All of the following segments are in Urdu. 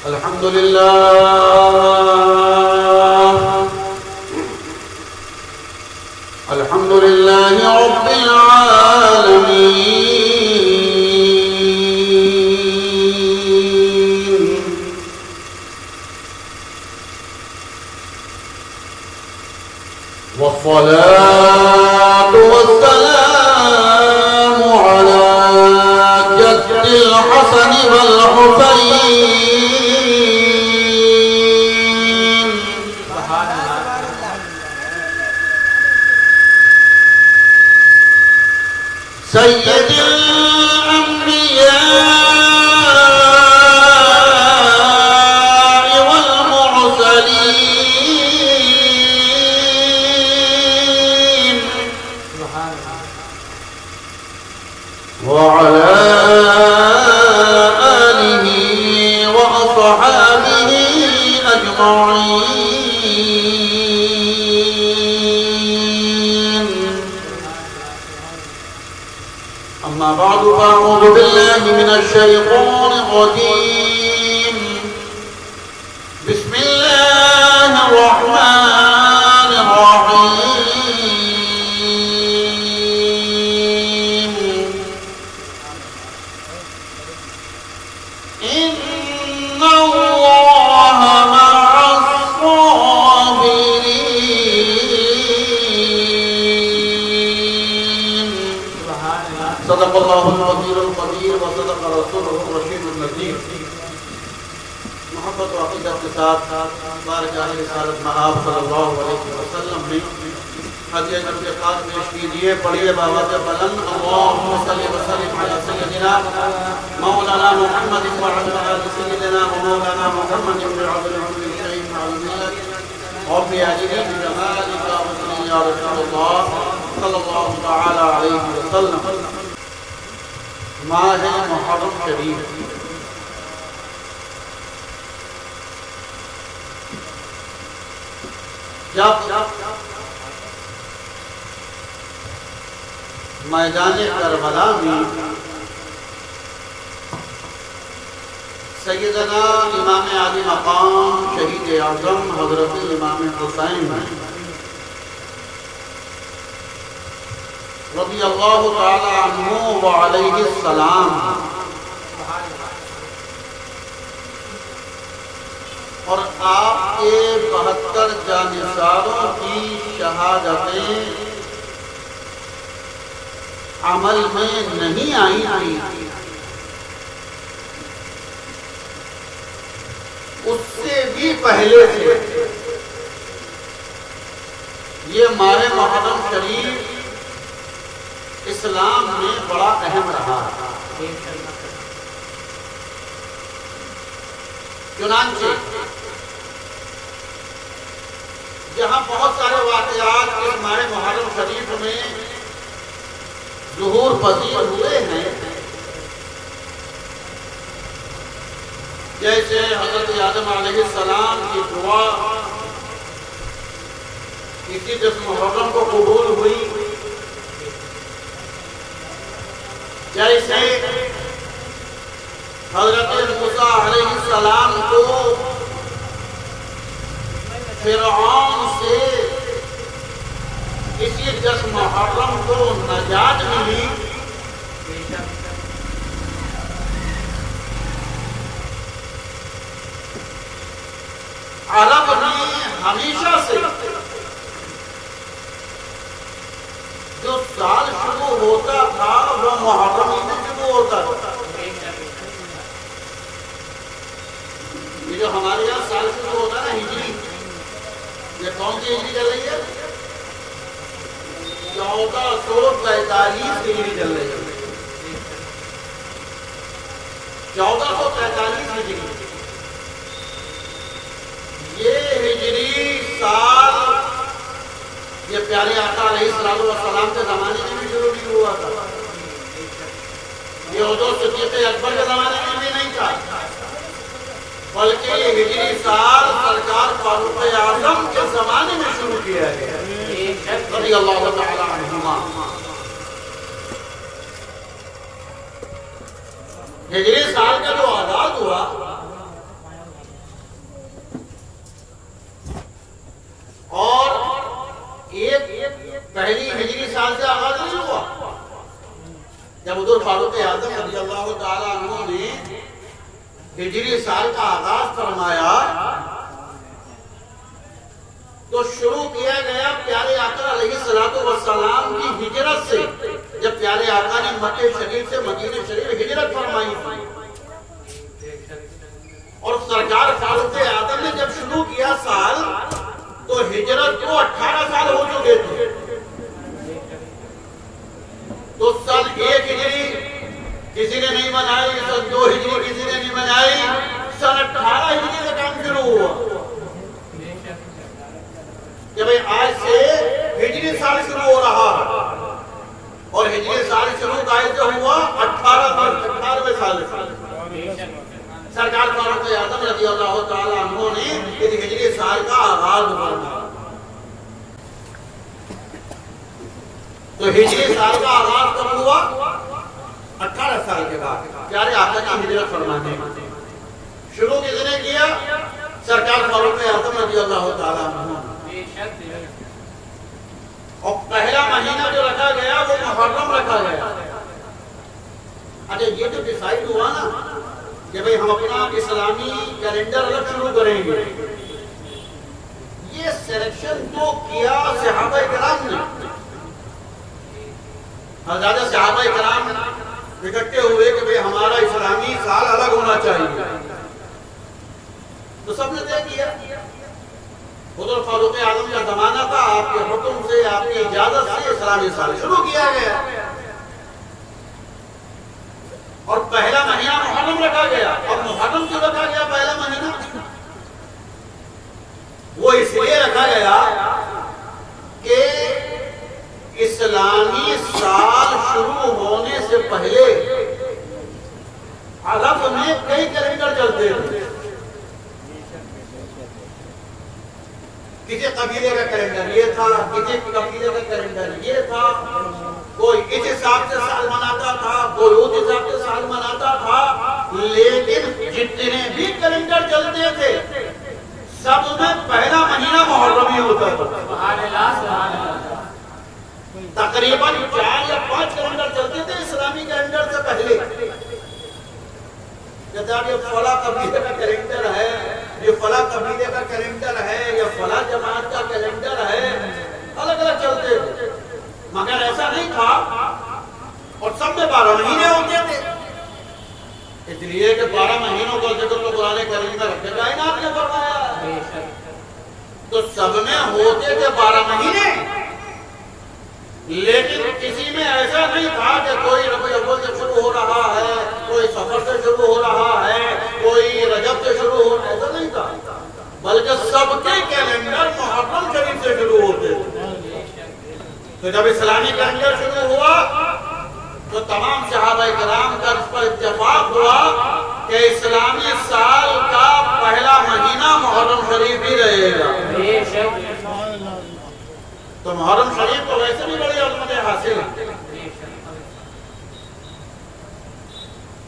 الحمد لله رب العالمين والصلاة والسلام على جد الحسن والحسين سيد الأنبياء والمرسلين وعلى آله وأصحابه أجمعين أما بعد فأعوذ بالله من الشيطان الرجيم بسم الله الرحمن الرحيم إن الله مع الصابرين صدق الله القدير القدير وصدق رسوله الرشيد النذير محبت و عقیدت کے ساتھ بارگاہ رسالت مآب صلی اللہ علیہ وسلم میں ہدیہ ارتقاء پیش کیجئے پڑھیے بآواز بلند اللہم صلی وسلم علی سیدنا مولانا محمد وعلی آل سیدنا مولانا محمد بن عبد الحمید الشیخ علی ملت رب اجعلنی بجمالک وصلی یا رسول اللہ صلی اللہ تعالی علیہ وسلم ماہ محرم شریف جب میدان کربلا میں سیدنا امام عالی مقام شہید اعظم حضرت امام حسین رضی اللہ تعالی عنہ وعلیہ السلام اور آپ کے 72 جانثاروں کی شہادتیں عمل میں نہیں آئی تھی اس سے بھی پہلے سے یہ ماہ محرم شریف اسلام میں بڑا اہم رہا چنانچہ جہاں بہت سارے واقعات اس ماہ محرم شریف میں ظہور پذیر ہوئے ہیں جیسے حضرت آدم علیہ السلام کی دعا اسی 10 محرم کو قبول ہوئی جیسے حضرت موسیٰ علیہ السلام کو فرعون سے اسی 10 محرم کو نجات ملی عرب نے ہمیشہ سے جو سال شروع ہوتا تھا وہ محرم میں شروع ہوتا تھا یہ جو ہمارے یہاں سال شروع ہوتا ہے نا ہجری یہ کون سی ہجری چل رہی ہے 1443 ہجری چل رہی ہے 1443 ہجری یہ ہجری سال یہ پیارے آقا علیہ السلام کے زمانے میں بھی شروع نہیں ہوا تھا یہ حضور صدیق اکبر کے زمانے میں بھی نہیں تھا بلکہ یہ ہجری سال سرکار فاروق اعظم کے زمانے میں شروع کیا گیا رضی اللہ تعالی عنہما ہجری سال کا جو آغاز ہوا ہجری سال کا آغاز فرمایا تو شروع کیا گیا پیارے آقا علیہ السلام کی ہجرت سے، جب پیارے آقا نے مکہ شریف سے مدینہ شریف ہجرت فرمائی تھی، اور سرکار فاروق اعظم نے جب شروع کیا سال تو ہجرت کو 18 سال ہو چکے تھے۔ تو سن 1 ہجری کسی نے نہیں منائی، سن 2 ہجری کسی نے نہیں منائی، سن 18 ہجری سے کام شروع ہوا کہ بھئی آج سے ہجری سال شروع ہو رہا ہے، اور ہجری سال شروع قائد سے ہوا 18ویں سال سرکار فاروق اعظم رضی اللہ تعالیٰ عنہ نے اس ہجری سال کا آغاز فرمایا۔ تو ہجری سال کا آغاز کب ہوا؟ 18 سال کے بعد پیارے آقا کی ہجرت فرمانے شروع کس نے کیا؟ سرکار فاروق اعظم رضی اللہ تعالیٰ عنہ۔ اور پہلا مہینہ جو رکھا گیا وہ محرم رکھا گیا۔ اچھا یہ جو ڈیسائیڈ ہوا نا کہ بھئی ہم اپنا اسلامی کیلنڈر الگ شروع کریں گے، یہ سلیکشن تو کیا صحابہ کرام نے۔ حضرات صحابہ کرام اکٹھے ہوئے کہ بھئی ہمارا اسلامی سال الگ ہونا چاہیے، تو سب نے طے کیا۔ حضرت فاروق اعظم کا زمانہ تھا، آپ کے حکم سے، آپ کی اجازت سے اسلامی سال شروع کیا گیا، اور پہلا مہینہ محرم رکھا گیا۔ اب محرم کیوں رکھا گیا پہلا مہینہ؟ وہ اس لیے رکھا گیا کہ اسلامی سال شروع ہونے سے پہلے عرب میں کئی کیلنڈر چلتے تھے۔ کسی قبیلے کا کیلنڈر یہ تھا، کسی قبیلے کا کیلنڈر یہ تھا، کوئی اس حساب سے سال مناتا تھا، کوئی اس حساب سے سال مناتا تھا، لیکن جتنے بھی کیلنڈر چلتے تھے سب میں پہلا مہینہ محرم ہی ہوتا تھا۔ تقریباً 4 یا 5 کیلنڈر چلتے تھے اسلامی کیلنڈر سے پہلے، جب یہ فلاں قبیلے کا کیلنڈر ہے، یہ فلاں قبیلے کا کیلنڈر ہے، یا فلاں جماعت کا کیلنڈر ہے، الگ الگ چلتے تھے، مگر ایسا نہیں تھا، اور سب میں 12 مہینے ہوتے تھے۔ اس لیے کہ 12 مہینوں کا ذکر تو قرآن کریم میں رکھے کائنات نے فرمایا، تو سب میں ہوتے تھے 12 مہینے، لیکن کسی میں ایسا نہیں تھا کہ کوئی ربیع الاول سے شروع ہو رہا ہے، کوئی صفر سے شروع ہو رہا ہے، کوئی رجب سے شروع ہو رہا ہے، ایسا نہیں تھا، بلکہ سب کے کیلنڈر محرم شریف سے شروع ہوتے تھے۔ تو جب اسلامی کیلنڈر شروع ہوا تو تمام صحابہ کرام کا اس پر اتفاق ہوا کہ اسلامی سال کا پہلا مہینہ محرم شریف ہی رہے گا۔ تو محرم شریف تو ویسے بھی بڑی عظمت حاصل ہے۔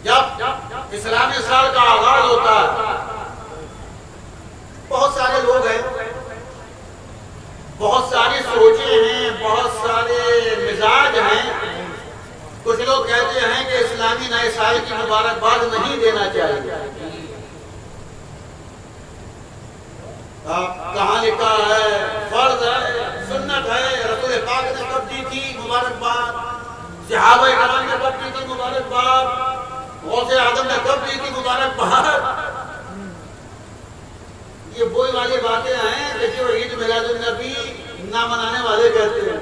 جب اسلامی سال کا آغاز ہوتا ہے، بہت سارے لوگ ہیں، بہت ساری سوچیں ہیں، بہت سارے مزاج ہیں۔ کچھ لوگ کہتے ہیں کہ اسلامی نئے سال کی مبارکباد نہیں دینا چاہیے۔ کہاں لکھا ہے، فرض ہے، سنت ہے، رسول پاک نے کب دی تھی مبارکباد، صحابہ کرام نے کب دی تھی مبارکباد، غوث اعظم نے کب دی تھی مبارکباد؟ یہ وہی والی باتیں ہیں کہ وہ عید میلاد النبی نہ منانے والے کہتے ہیں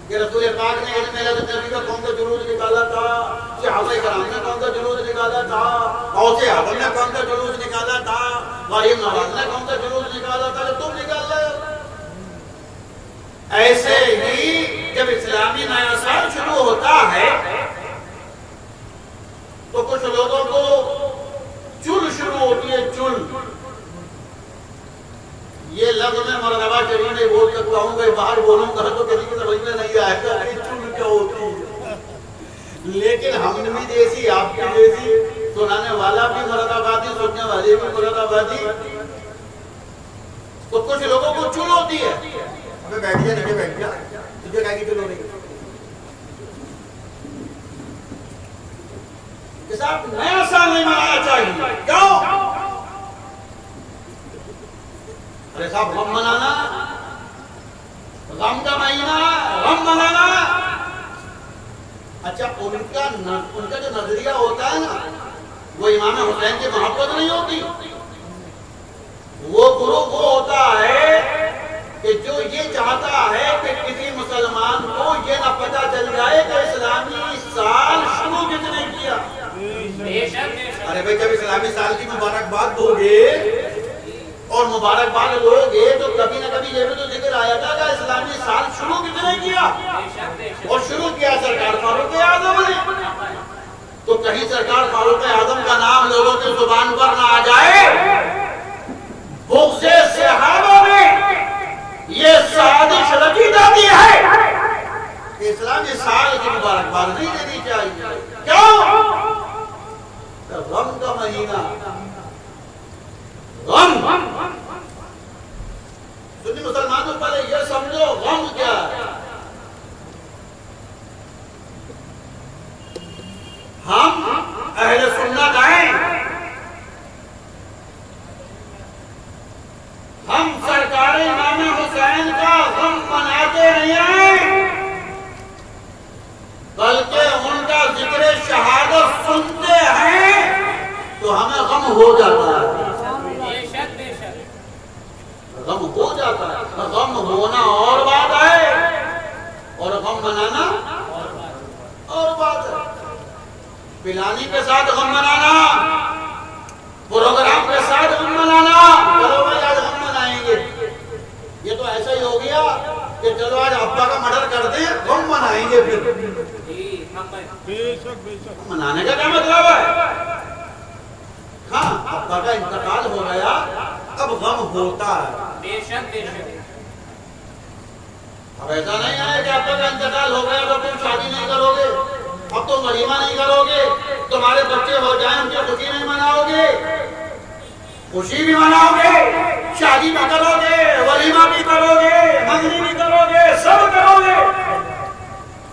کہ رسول پاک نے عید میلاد النبی کا کون سا جلوس نکالا تھا، صحابہ کرام نے کون سا جلوس نکالا تھا، غوث اعظم نے کون سا جلوس نکالا تھا، غریب نواز نے کون سا جلوس نکالا تھا، جو تم نکال رہے ہو۔ ایسے ہی جب اسلامی نیا سال شروع ہوتا ہے تو کچھ لوگوں کو چل شروع ہوتی ہے، چل۔ یہ لفظ میں مرحبا شریف نہیں بول سکتا ہوں، کہ باہر بولوں گا تو کسی کو سمجھ میں نہیں آئے گا کہ چل کیا ہوتی ہے، لیکن ہم بھی جیسی، آپ کی جیسی، سنانے والا بھی مراد آبادی، سننے والے بھی مراد آبادی، تو کچھ لوگوں کو چل ہوتی ہے۔ ہمیں بیٹھ جائے نہیں بیٹھ جائے، تجھے کہا کہ چل ہو رہی ہے۔ کہ صاحب نیا سال نہیں منانا چاہیے. کیوں؟ ارے صاحب غم منانا، غم کا مہینہ، غم منانا. اچھا ان کا جو نظریہ ہوتا ہے نا، وہ امام حسین کی محبت نہیں ہوتی. وہ گروپ وہ ہوتا ہے کہ جو یہ چاہتا ہے کہ کسی مسلمان کو یہ نہ پتہ چل جائے کہ اسلامی سال شروع کس نے کیا. ارے بھائی جب اسلامی سال کی مبارکباد دو گے اور مبارکباد لوگ گے تو کبھی نہ کبھی یہ بھی تو ذکر آیا تھا کہ اسلامی سال شروع کس نے کیا. اور شروع کیا سرکار فاروق اعظم نے. تو کہیں سرکار فاروق اعظم کا نام لوگوں کی زبان پر نہ آ جائے. بغض صحابہ میں یہ سازش رچی جاتی ہے کہ اسلامی سال کی مبارکباد نہیں دینی چاہیے. کیوں؟ غم کا مہینہ، غم. سنی مسلمانوں پہلے یہ سمجھو غم کیا ہے. ہم اہل سنت ہیں، ہم سرکار امام حسین کا غم مناتے نہیں ہیں، بلکہ ان کا ذکر شہادت سنتے ہیں تو ہمیں غم ہو جاتا ہے. غم ہو جاتا ہے. غم ہونا اور بات ہے اور غم منانا اور بات ہے. پلانی کے ساتھ غم منانا، پروگرام کے ساتھ غم منانا، چلو بھائی آج غم منائیں گے. یہ تو ایسا ہی ہو گیا کہ چلو آج ابا کا مرڈر کر دیں، غم منائیں گے. پھر منانے کا کیا مطلب ہے؟ ہاں ابا کا انتقال ہو گیا، اب غم ہوتا ہے. اب ایسا نہیں ہے کہ ابا کا انتقال ہو گیا تو تم شادی نہیں کرو گے، اب تم ولیمہ نہیں کرو گے، تمہارے بچے ہو جائیں ان کی خوشی نہیں مناؤ گے. خوشی بھی مناؤ گے، شادی بھی کرو گے، ولیمہ بھی کرو گے، منگنی بھی کرو گے، سب کرو گے.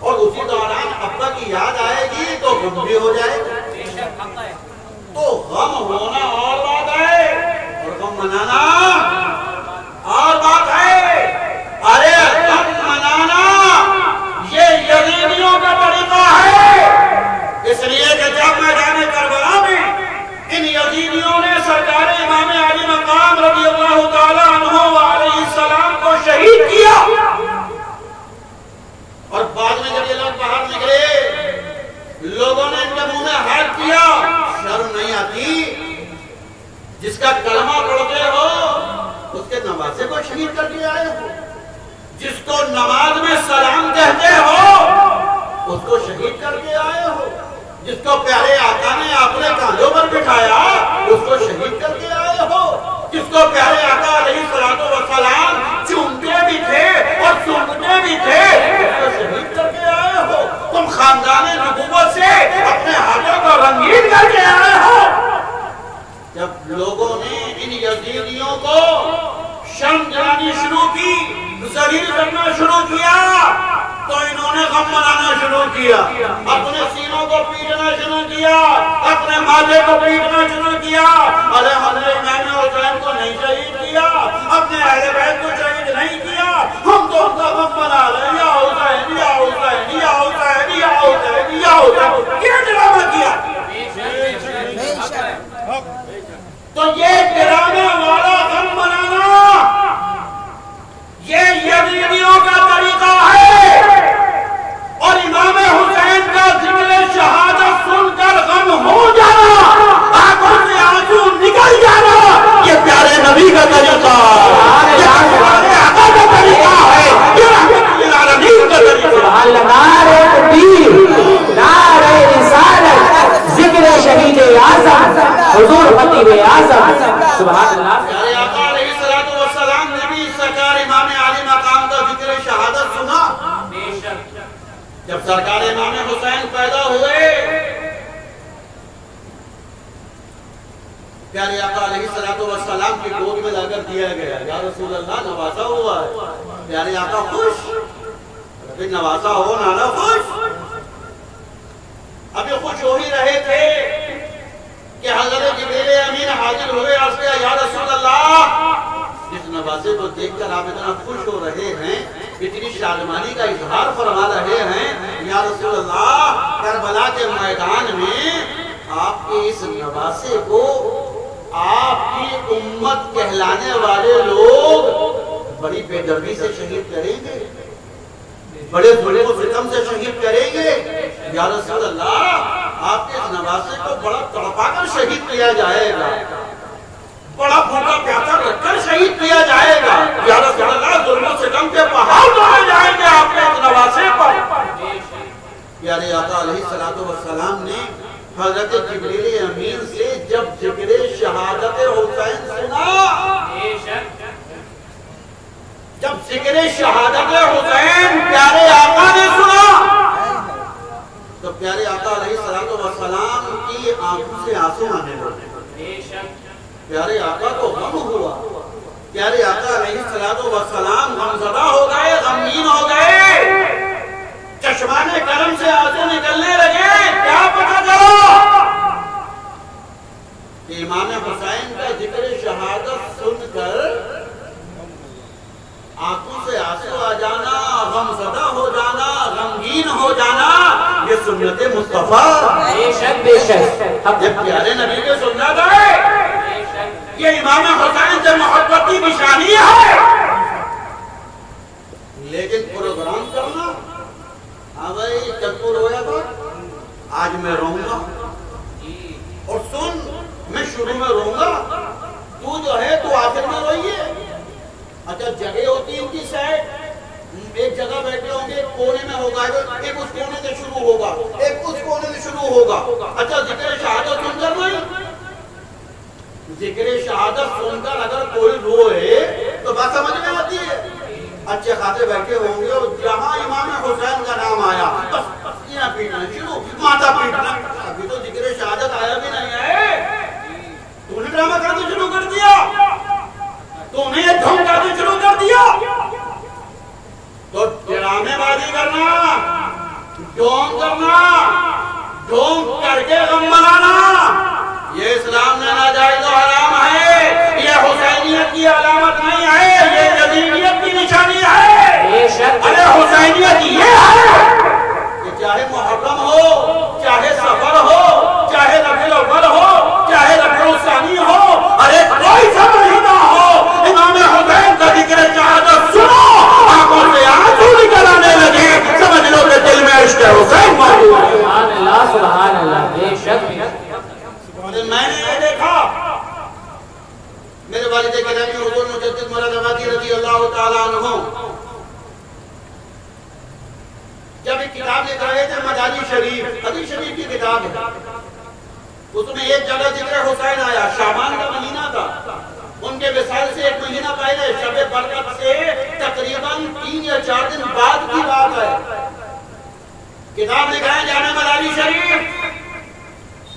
اور اسی دوران ابا کی یاد آئے گی تو غم بھی ہو جائے گا. تو غم ہونا اور بات ہے اور غم منانا اور بات ہے. ارے غم منانا یہ یزیدیوں کا طریقہ ہے، اس لیے کہ جب میدان کربلا میں ان یزیدیوں نے سرکار امام علی مقام رضی اللہ تعالی عنہ علیہ السلام کو شہید کیا، اور بعد میں جب یہ لوگ باہر نکلے لوگوں نے ان کے منہ میں ہاتھ کیا. شرم نہیں آتی؟ جس کا کلمہ پڑھتے ہو اس کے نواسے کو شہید کر کے آئے ہو، جس کو نماز میں سلام کہتے ہو اس کو شہید کر کے آئے ہو، جس کو پیارے آقا نے اپنے کاندھوں پر بٹھایا اس کو شہید کر کے آئے ہو، جس کو پیارے آقا علیہ السلام چومتے بھی تھے اور سونگتے بھی تھے اس کو شہید کر کے آئے ہو. تم خاندان نبوت سے اپنے ہاتھوں کو رنگین کر کے آئے ہو. جب لوگوں نے ان یزیدیوں کو شرم دلانی شروع کی، ذلیل کرنا شروع کیا تو انہوں نے غم منانا شروع کیا. اپنے سینوں کو پیٹنا شروع کیا، اپنے ماتھے کو پیٹنا شروع کیا. ارے ہم نے امام حسین کو نہیں شہید کیا، اپنے اہل بیت کو شہید نہیں کیا، ہم تو ان کا غم منا رہے ہیں. یا حسین یا حسین یا حسین یا حسین یا حسین، یہ ڈرامہ کیا. تو یہ ڈرامہ والا غم منانا یہ یزیدیوں کا طریقہ ہے، اور امام حسین کا ذکر شہادت سن کر غم ہو جانا، آنکھوں سے آنسو نکل جانا، یہ پیارے نبی کا طریقہ ہے، یہ پیارے آقا کا طریقہ ہے، یہ رحمت للعالمین کا طریقہ ہے. نعرہ تکبیر، نعرہ رسالت، ذکر شہید اعظم، حضور خطیب اعظم. سبحان اللہ. پیارے آقا علیہ السلام نے بھی سرکار امام علی مقام کا ذکر شہادت سنا. جب سرکار امام حسین پیدا ہوئے پیارے آقا علیہ السلام کی گود میں لا کر دیا گیا. یا رسول اللہ نوازا ہوا ہے. پیارے آقا خوش، ابھی نوازا ہو نانا خوش. ابھی خوش ہو ہی رہے تھے حاضر ہوئے، عرض کیا یا رسول اللہ، جس نواسے کو دیکھ کر آپ اتنا خوش ہو رہے ہیں، اتنی شادمانی کا اظہار فرما رہے ہیں، یا رسول اللہ کربلا کے میدان میں آپ کے اس نواسے کو آپ کی امت کہلانے والے لوگ بڑی بے دردی سے شہید کریں گے، بڑے ظلم و ستم سے شہید کریں گے، یا رسول اللہ آپ کے اس نواسے کو بڑا تڑپا کر شہید کیا جائے گا، بڑا بھوکا پیاسا رکھ کر شہید کیا جائے گا، یا رسول اللہ ظلم و ستم کے پہاڑ ڈالے جائیں گے آپ کے اس نواسے پر۔ پیارے آقا علیہ السلام نے حضرت جبریل امین سے جب ذکر شہادت حسین سنا، جب ذکر شہادت حسین پیارے آقا نے سنا، تو پیارے آقا علیہ السلام کی آنکھوں سے آنسو آنے لگے، پیارے آقا کو غم ہوا، پیارے آقا علیہ السلام غمزدہ ہو گئے، غمگین ہو گئے، چشمان کرم سے آنسو نکلنے لگے۔ کیا پتہ چلا کہ امام حسین کا ذکر شہادت سن کر آنکھوں سے آنسو آ جانا، غمزدہ ہو جانا، غمگین ہو جانا، یہ سنت مصطفیٰ، بے شک بے شک، یہ پیارے نبی کے سنت ہے، یہ امام حسین سے محبت کی نشانی ہے۔ لیکن پروگرام کرنا، ہاں بھائی جب تو رویا تھا آج میں روؤں گا، اور سن میں شروع میں روؤں گا، تو جو ہے تو آخر میں روئیے۔ اچھا جگہ ہوتی ہے ان کی سائڈ، ایک جگہ بیٹھے ہوں گے، ایک کونے میں ہوگا، ایک اس کونے سے شروع ہوگا، ایک اس کونے سے شروع ہوگا۔ اچھا ذکر شہادت سن کر نہیں، ذکر شہادت سن کر اگر کوئی روئے تو بات سمجھ میں آتی ہے، اچھے خاصے بیٹھے ہوں گے، اور جہاں امام حسین کا نام آیا بس پسیاں پیٹنا شروع، ماتھا پیٹنا، ابھی تو ذکر شہادت آیا بھی نہیں ہے، تو نے ڈرامہ کرنا شروع کر دیا، تو نے یہ دھوم کرنا شروع کر دیا۔ تو ڈرامے بازی کرنا، ڈھونگ کرنا، ڈھونگ کر کے غم بنانا، یہ اسلام میں ناجائز و حرام ہے، یہ حسینیت کی علامت نہیں ہے، یہ یزیدیت کی نشانی ہے۔ ارے حسینیت یہ ہے کہ چاہے محرم ہو، چاہے سفر ہو، چاہے ربیع الاول ہو، چاہے ربیع الثانی ہو، ارے کوئی سا مہینہ ہو، امام حسین کا ذکر شہادت سنو، آنکھوں سے آنسو نکل آنے لگے، سمجھ لو کہ دل میں عشق حسین موجود ہے۔ سبحان اللہ سبحان اللہ، بے شک۔ میں نے یہ دیکھا، میرے والد گرامی حضور مجدد مراد آبادی رضی اللہ تعالیٰ عنہ جب ایک کتاب لکھ رہے تھے، مداری شریف، حدیث شریف کی کتاب ہے، اس میں ایک جگہ ذکر حسین آیا، شعبان کا مہینہ تھا، ان کے وصال سے ایک مہینہ پہلے شب برکت سے تقریباً 3 یا 4 دن بعد کی بات ہے، کتاب لکھ رہے ہیں جامع مداری شریف،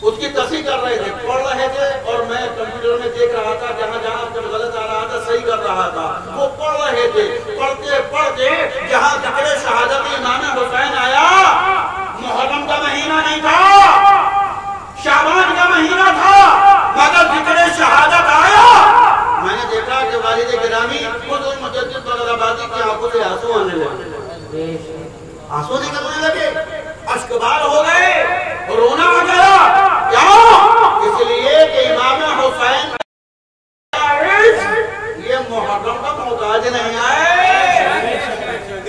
اس کی تصحیح کر رہے تھے، پڑھ رہے تھے، اور میں کمپیوٹر میں دیکھ رہا تھا، جہاں جہاں جب غلط آ رہا تھا صحیح کر رہا تھا، وہ پڑھ رہے تھے، پڑھتے پڑھتے جہاں ذکر شہادت امام حسین آیا، محرم کا مہینہ نہیں تھا، شعبان کا مہینہ تھا، مگر ذکر شہادت آیا، میں نے دیکھا کہ والد گرامی حضور مجدد مراد آبادی کی آنکھوں سے آنسو آنے لگے، آنسو نکلنے لگے، اشکبار ہو گئے، رونا آ گیا۔ کیوں؟ اس لیے کہ امام حسین یہ محرم کا محتاج نہیں ہے،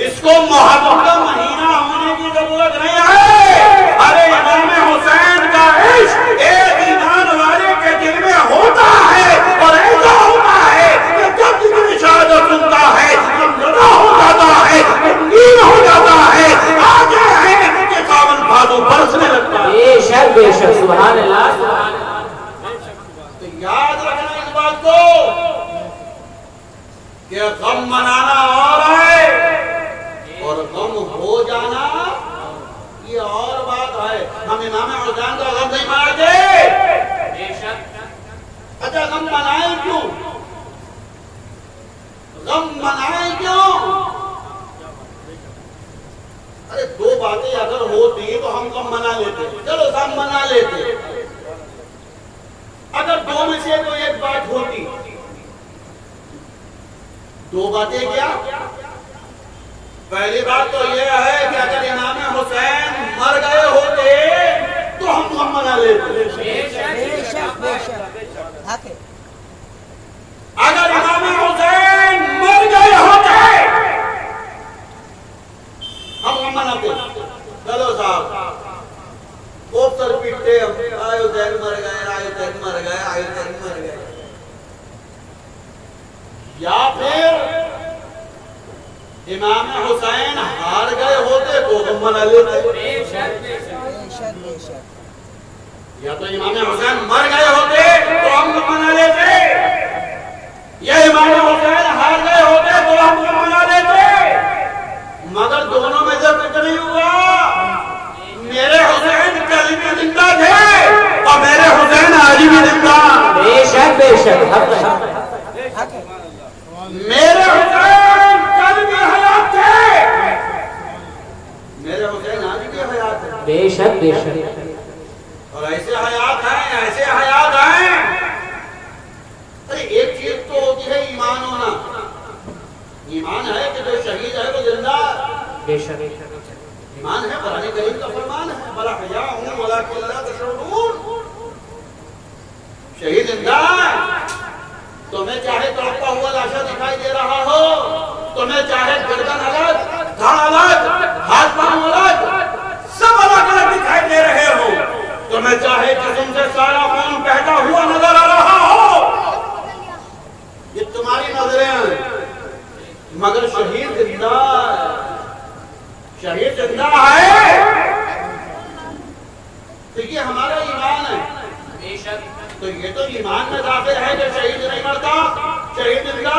اس کو محرم کا مہینہ ہونے کی ضرورت نہیں ہے، ارے امام حسین کا عشق ایک ایمان والے کے دل میں ہوتا ہے، اور ایسا ہوتا ہے کہ جب ذکر شہادت سنتا ہے غمزدہ ہو جاتا ہے، غمگین ہو جاتا ہے، آگے ہے کہ ساون بھادو برسنے لگتا ہے۔ بے شک بے شک، سبحان اللہ سبحان اللہ۔ تو یاد رکھنا اس بات کو کہ غم منانا اور ہے، اور غم ہو جانا یہ اور بات ہے۔ ہم امام حسین کا غم نہیں مناتے، اچھا غم منائیں کیوں؟ غم منائیں کیوں؟ ارے دو باتیں اگر ہوتی تو ہم غم منا لیتے، چلو غم منا لیتے، اگر دو میں سے کوئی دو باتیں کیا؟ پہلی بات تو یہ ہے کہ اگر امام حسین مر گئے ہوتے تو ہم منا لیتے. اگر امام حسین مر گئے ہوتے ہم مناتے. چلو صاحب خوب سر پیٹتے آئے حسین مر گئے، آئے حسین مر گئے، آئے حسین مر گئے. یا پھر امام حسین ہار گئے ہوتے تو ہم منا لیتے. یا تو امام حسین مر گئے ہوتے تو ہم منا لیتے، یا امام حسین ہار گئے ہوتے تو ہم منا لیتے. مگر دونوں میں سے کچھ نہیں ہوا. میرے حسین کل بھی زندہ تھے اور میرے حسین آج بھی زندہ. بے شک بے شک. میرے حسین کل بھی حیات تھے، میرے حسین آج بھی حیات ہے. بے شک بے شک. اور ایسے حیات ہیں، ایسے حیات ہیں. ارے ایک چیز تو ہوتی ہے ایمان ہونا. ایمان ہے کہ جو شہید ہے وہ زندہ. بے شک. ایمان ہے، قرآن کریم کا فرمان ہے بلا حیاء ولکن لا تشعرون. شہید زندہ ہے. تمہیں چاہے تڑپتا ہوا لاشا دکھائی دے رہا ہو، تمہیں چاہے گردن الگ، دھڑ الگ، ہاتھ پاؤں الگ، سب الگ الگ دکھائی دے رہے ہو، تمہیں چاہے جسم سے سارا خون بہتا ہوا نظر آ رہا ہو، یہ تمہاری نظریں ہیں. مگر شہید زندہ ہے. شہید زندہ ہے تو یہ ہمارا ایمان ہے. تو یہ تو ایمان میں داخل ہے کہ شہید نہیں مرتا، شہید زندہ.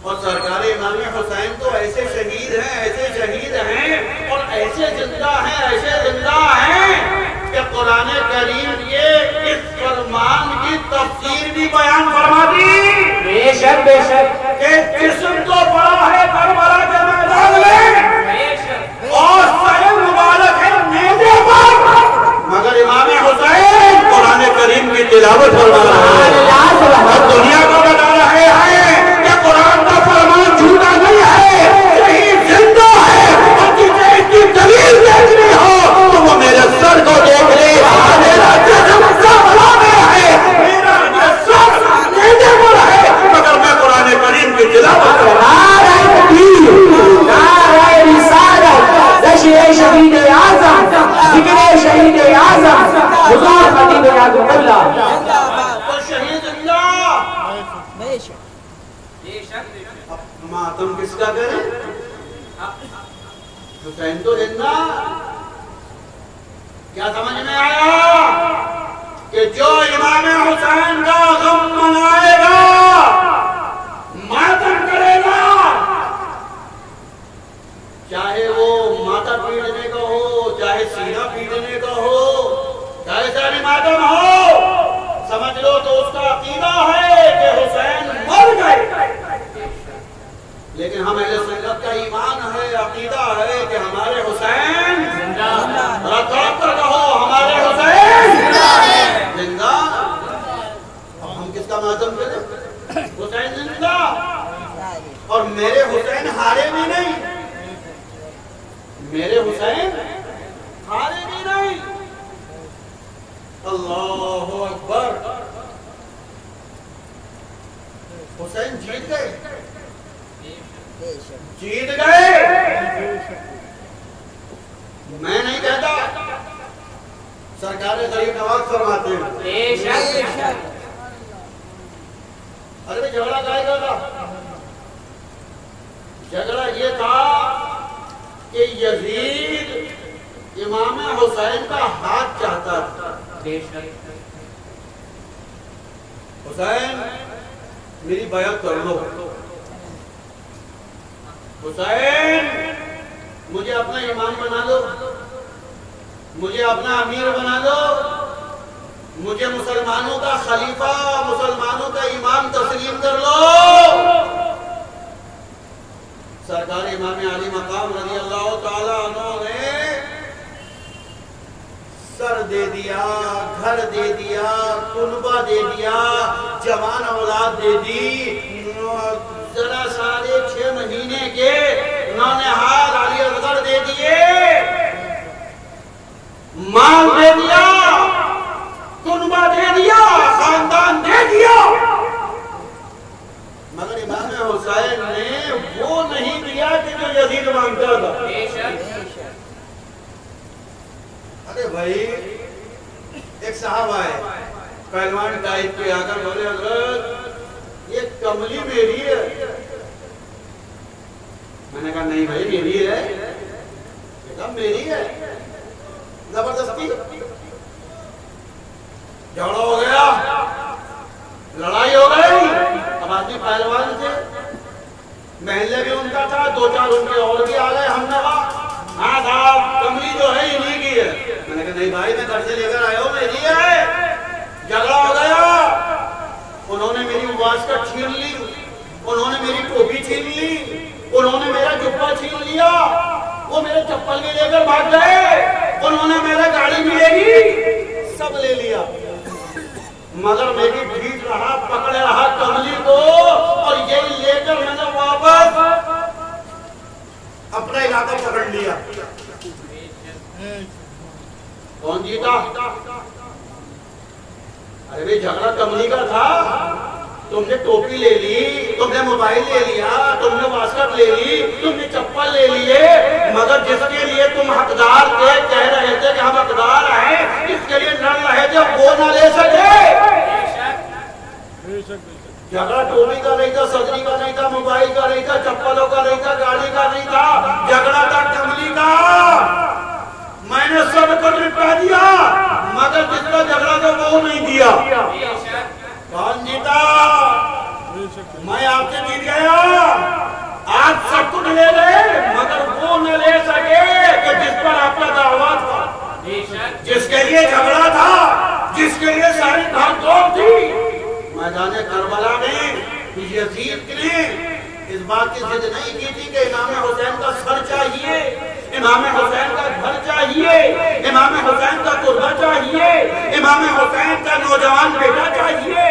اور سرکار امام حسین تو ایسے شہید ہیں، ایسے شہید ہیں اور ایسے زندہ ہیں، ایسے زندہ ہیں کہ قرآن کریم یہ اس فرمان کی تفسیر بھی بیان فرما دی. بے شک بے شک. کہ جسم تو پڑا ہے کربلا کے میدان میں اور سر مبارک ہے نیزے پر، مگر امام حسین قرآن کریم کی تلاوت فرما رہا ہے اور دنیا کو بتا رہے ہیں کہ قرآن کا فرمان جھوٹا نہیں ہے، شہید زندہ ہے. اور جسے اس کی دلیل دیکھنی ہو تو وہ میرے سر کو دیکھ لے. میرا جسم کربلا میں ہے، میرا سر نیزے پر ہے، مگر میں قرآن کریم کی تلاوت نعرہ تکبیر، نعرہ رسالت، جشن شہید اعظم، ذکر شہید اعظم حضور خطیب اعظم اللہ. تو شہید اللہ. اب ماتم کس کا کریں؟ حسین تو زندہ. کیا سمجھ میں آیا کہ جو امام حسین کا غم منائے گا، ماتم کرے گا، چاہے وہ ماتھا پیٹنے کا ہو، چاہے سینہ پیٹنے کا ہو، چاہے ساری ماتم ہو، سمجھ لو تو اس کا عقیدہ ہے کہ حسین مر گئے. لیکن ہم اہل سنت کا ایمان ہے، عقیدہ ہے کہ ہمارے حسین زندہ. رکعت پر کہو ہمارے حسین زندہ. اب ہم کس کا ماتم کریں؟ حسین زندہ. اور میرے حسین ہارے بھی نہیں، میرے حسین ہارے بھی نہیں. اللہ اکبر. حسین جیت گئے، جیت گئے. میں نہیں کہتا، سرکار غریب نواز فرماتے ہیں. ارے بھی جھگڑا کائے گا تھا؟ جھگڑا یہ تھا کہ یزید امام حسین کا ہاتھ چاہتا تھا. حسین میری بیعت کر لو، حسین مجھے اپنا امام بنا دو، مجھے اپنا امیر بنا دو، مجھے مسلمانوں کا خلیفہ، مسلمانوں کا امام تسلیم کر لو. سرکار امام علی مقام رضی اللہ تعالیٰ عنہ نے سر دے دیا، گھر دے دیا، کنبہ دے دیا، جوان اولاد دے دی، ذرا سارے 6 مہینے کے نونہال علی اصغر دے دیے، مال دے دیا، کنبہ دے دیا، خاندان دے دیا، مگر امام حسین نے وہ نہیں دیا کہ جو یزید مانگتا تھا۔ ارے بھائی ایک صحابہ ہے پہلوان ٹائپ کے آ کر بولے حضرت یہ کملی میری ہے۔ میں نے کہا نہیں بھائی میری ہے، کہا میری ہے۔ زبردستی جھگڑا ہو گیا، لڑائی ہو گئی۔ اب آدمی پہلوان تھے، محلے بھی ان کا تھا، 2-4 ان کے اور بھی آ گئے، ہم نے کہا ہاں صاحب کملی جو ہے انہی کی ہے۔ میں نے کہا نہیں بھائی میں گھر سے لے کر آیا ہوں، میری ہے۔ جھگڑا ہو گیا، انہوں نے میری واسکٹ چھین لی، انہوں نے میری ٹوپی چھین لی، انہوں نے میرا جبہ چھین لیا، وہ میرے چپل بھی لے کر بھاگ گئے، انہوں نے میرا گاڑی بھی لے لی، سب لے لیا، مگر میری بھیٹ رہا، پکڑے رہا کملی کو، اور یہی لے کر میں نے واپس اپنا علاقہ پکڑ لیا۔ کون جیتا؟ ارے بھئی جھگڑا کملی کا تھا، تم نے ٹوپی لے لی، تم نے موبائل لے لیا، تم نے واسکٹ لے لی، تم نے چپل لے لیے، مگر جس کے لیے تم حقدار تھے، کہہ رہے تھے کہ ہم حقدار ہیں، اس کے لیے لڑ رہے تھے، وہ نہ لے سکے۔ جھگڑا ٹوپی کا نہیں تھا، صدری کا نہیں تھا، موبائل کا نہیں تھا، چپلوں کا نہیں تھا، گاڑی کا نہیں تھا، جھگڑا تھا کملی کا۔ میں نے سب کو نپٹا دیا، مگر جس کا جھگڑا تھا وہ نہیں دیا۔ کون جیتا؟ میں آپ سے جیت گیا، آپ سب کچھ لے گئے، مگر وہ نہ لے سکے کہ جس پر آپ کا دعویٰ تھا، جس کے لیے جھگڑا تھا، جس کے لیے ساری بھاگ دوڑ تھی۔ میدان کربلا میں یزید نے اس بات کی ضد نہیں کی تھی کہ امام حسین کا سر چاہیے، امام حسین کا گھر چاہیے، امام حسین کا قربہ چاہیے، امام حسین کا نوجوان بیٹا چاہیے،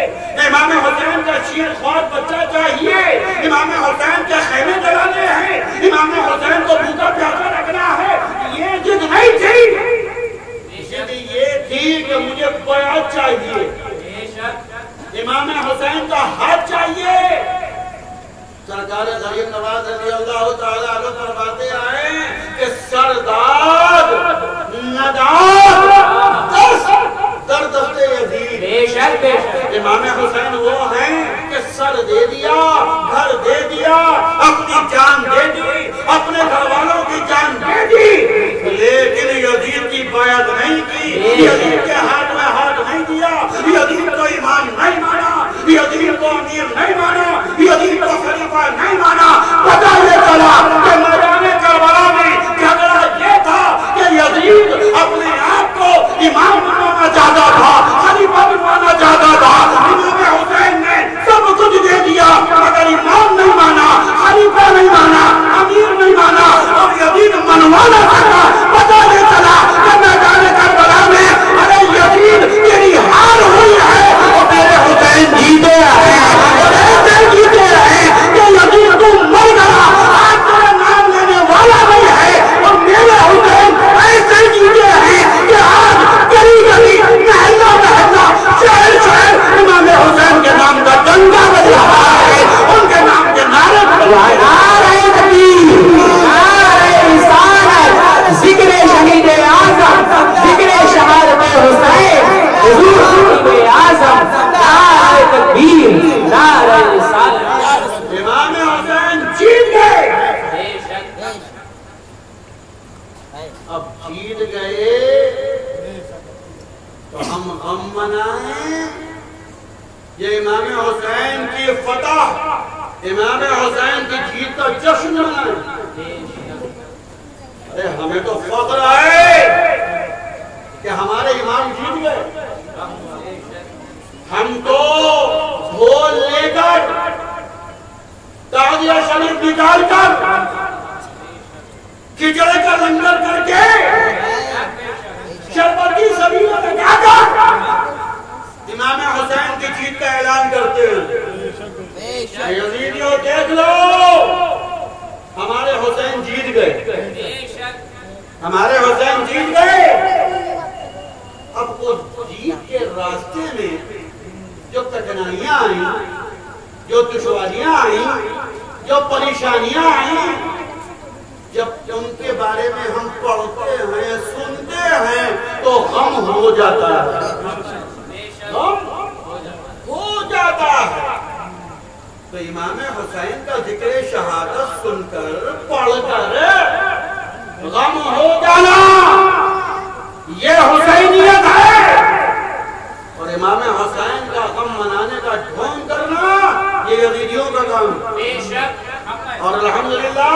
امام حسین کا شیر خوار بچہ چاہیے، امام حسین کے خیمے جلانے ہیں، امام حسین کو بھوکا پیاسا رکھنا ہے۔ یہ ضد نہیں تھی، ضد یہ تھی کہ مجھے بیعت چاہیے، امام حسین کا ہاتھ چاہیے۔ سرکار غریب نواز رضی اللہ تعالیٰ عنہ فرماتے آئے کہ سرداد نداد در دست یزید، بے شک بے شک امام حسین وہ ہیں کہ سر دے دیا، گھر دے دیا، اپنی جان دے دی، اپنے گھر والوں کی جان دے دی، لیکن یزید کی بیعت نہیں کی، یزید کے ہاتھ میں ہاتھ نہیں دیا، یزید کو امام نہیں مانا، یزید کو امیر نہیں مانا، یزید کو خلیفہ نہیں مانا۔ پتہ یہ چلا کہ میدان کربلا میں جھگڑا یہ تھا کہ یزید اپنے آپ کو امام بنانا چاہتا تھا، خلیفہ بنانا چاہتا تھا۔ امام حسین نے سب کچھ دے دیا، مگر امام نہیں مانا، خلیفہ نہیں مانا، امیر نہیں مانا، اور یزید منوانا چاہتا۔ پتہ یہ چلا کہ میدان کربلا میں ارے یزید تیری ہار ہوئی ہے، اور میرے حسین جیتے ہیں، اور ایسے جیتے ہیں کہ یزید تم مر گیا، آج تیرا نام لینے والا نہیں ہے، اور میرے حسین ایسے جیتے ہیں کہ آج گلی گلی محلہ محلہ شہر شہر امام حسین کے نام کا ڈنڈا بج رہا ہے، ان کے نام کے نعرے بج رہا ہے۔ نعرہ تکبیر، نعرہ رسالت، ذکر شہید اعظم، ذکر شہادت حسین، حضور خطیب اعظم، نعرہ تکبیر، نعرہ رسالت۔ امام حسین جیت گئے۔ اب جیت گئے تو ہم غم منائیں، یہ امام حسین کی فتح، امام حسین کی جیت کا جشن منائیں۔ ارے ہمیں تو فخر ہے کہ ہمارے امام جیت گئے، ہم تو ڈھول لے کر تعزیہ شریف نکال کر کھچڑے کا لنگر کر کے شربت کی سبیلہ لگا کر امام حسین کی جیت کا اعلان کرتے ہیں۔ یزید اب اس جیت کے راستے میں جو کٹھنائیاں آئیں، جو دشواریاں آئیں، جو پریشانیاں آئیں، جب ان کے بارے میں ہم پڑھتے ہیں، سنتے ہیں تو غم ہو جاتا ہے، غم ہو جاتا ہے۔ تو امام حسین کا ذکر شہادت سن کر، پڑھ کر غم ہو جانا یہ حسینیت ہے، اور امام حسین کا غم منانے کا ڈھونگ کرنا یہ یزیدیوں کا کام ہے۔ اور الحمدللہ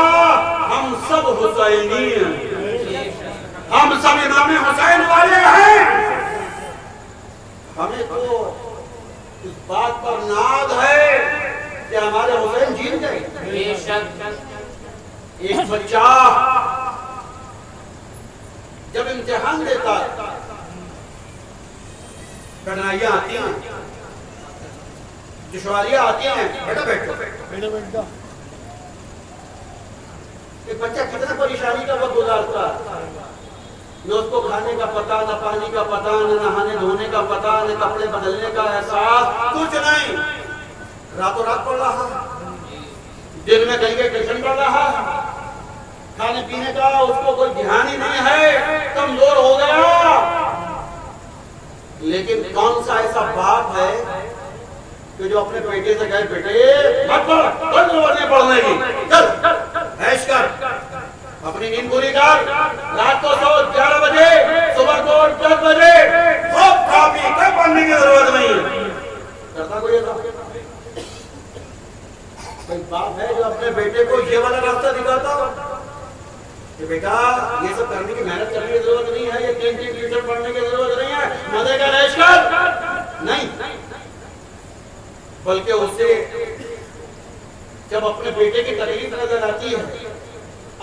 ہم سب حسینی ہیں، ہم سب امام حسین والے ہیں۔ ہمیں تو اس بات پر ناز ہے کہ ہمارے حسین جیت گئے۔ ایک بچہ جب امتحان دیتا کٹھنائیاں آتی ہیں، دشواریاں آتی ہیں، بیٹا بیٹھو، ایک بچہ کتنا پریشانی کا وقت گزارتا ہے، نہ اس کو کھانے کا پتہ، نہ پانی کا پتہ، نہ نہانے دھونے کا پتہ، نہ کپڑے بدلنے کا احساس، کچھ نہیں۔ راتوں رات پڑھ رہا ہے، دن میں کہیں گے ٹیوشن پڑھ رہا ہے، کھانے پینے کا اس کو کوئی دھیان ہی نہیں ہے، کمزور ہو گیا۔ لیکن کون سا ایسا باپ ہے کہ جو اپنے بیٹے سے کہے بیٹے مت پڑھ، کوئی ضرورت نہیں پڑھنے کی، چل عیش کر، اپنی نیند پوری کر، رات کو سو 11 بجے، صبح کو 10 بجے، خوب کھا پی کے پڑھنے کی ضرورت نہیں ہے۔ کرتا کوئی ایسا؟ کوئی باپ ہے جو اپنے بیٹے کو یہ والا راستہ دکھاتا ہو کہ بیٹا یہ سب کرنے کی محنت کرنے کی ضرورت نہیں ہے، یہ 3 ٹیوشن پڑھنے کی ضرورت نہیں ہے، مزے کا عیش کر؟ نہیں، بلکہ اسے جب اپنے بیٹے کی تکلیف نظر آتی ہے،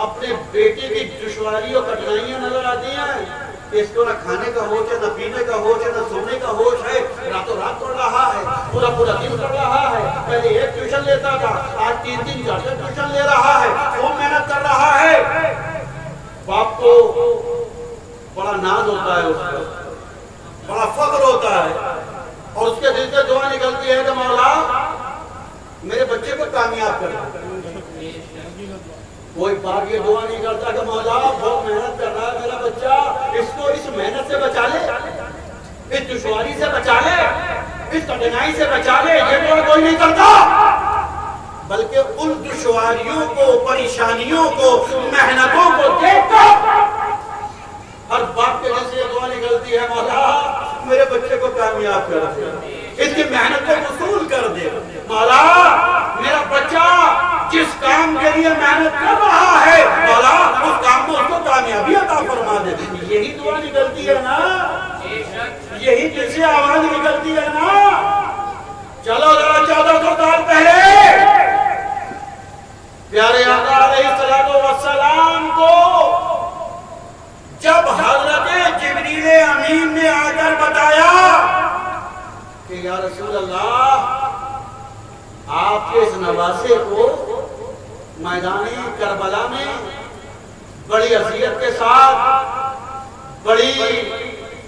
اپنے بیٹے کی دشواری اور کٹھنائیاں نظر آتی ہیں، کہ اس کو نہ کھانے کا ہوش ہے، نہ پینے کا ہوش ہے، نہ سونے کا ہوش ہے، راتوں رات پڑھ رہا ہے، پورا دن پڑھ رہا ہے، پہلے ایک ٹیوشن لیتا تھا، آج 3 4 ٹیوشن لے رہا ہے، خوب محنت کر رہا ہے۔ باپ کو بڑا ناز ہوتا ہے، اس پر بڑا فخر ہوتا ہے، اور اس کے دل سے دعا نکلتی ہے کہ مولا میرے بچے کو کامیاب کر دے۔ کوئی باپ یہ دعا نہیں کرتا کہ مولا بہت محنت کر رہا ہے میرا بچہ، اس کو اس محنت سے بچا لے، اس دشواری سے بچا لے، اس کٹھنائی سے بچا لے، یہ دعا کوئی نہیں کرتا۔ بلکہ ان دشواریوں کو، پریشانیوں کو، محنتوں کو دیکھ کر ہر باپ کے دل سے یہ دعا نکلتی ہے مولا میرے بچے کو کامیاب کر دے، اس کی محنت کو وصول کر دے، مولا میرا بچہ جس کام کے لیے محنت کر رہا ہے مولا اس کام کو اس کو کامیابی عطا فرما دے۔ یہی دعا نکلتی ہے نا، یہی دل سے آواز نکلتی ہے نا۔ چلو ذرا 1400 سال پہلے پیارے آقا علیہ السلام کو جب حضرت جبریل امین نے آ کر بتایا کہ یا رسول اللہ آپ کے اس نواسے کو میدان کربلا میں بڑی اذیت کے ساتھ، بڑی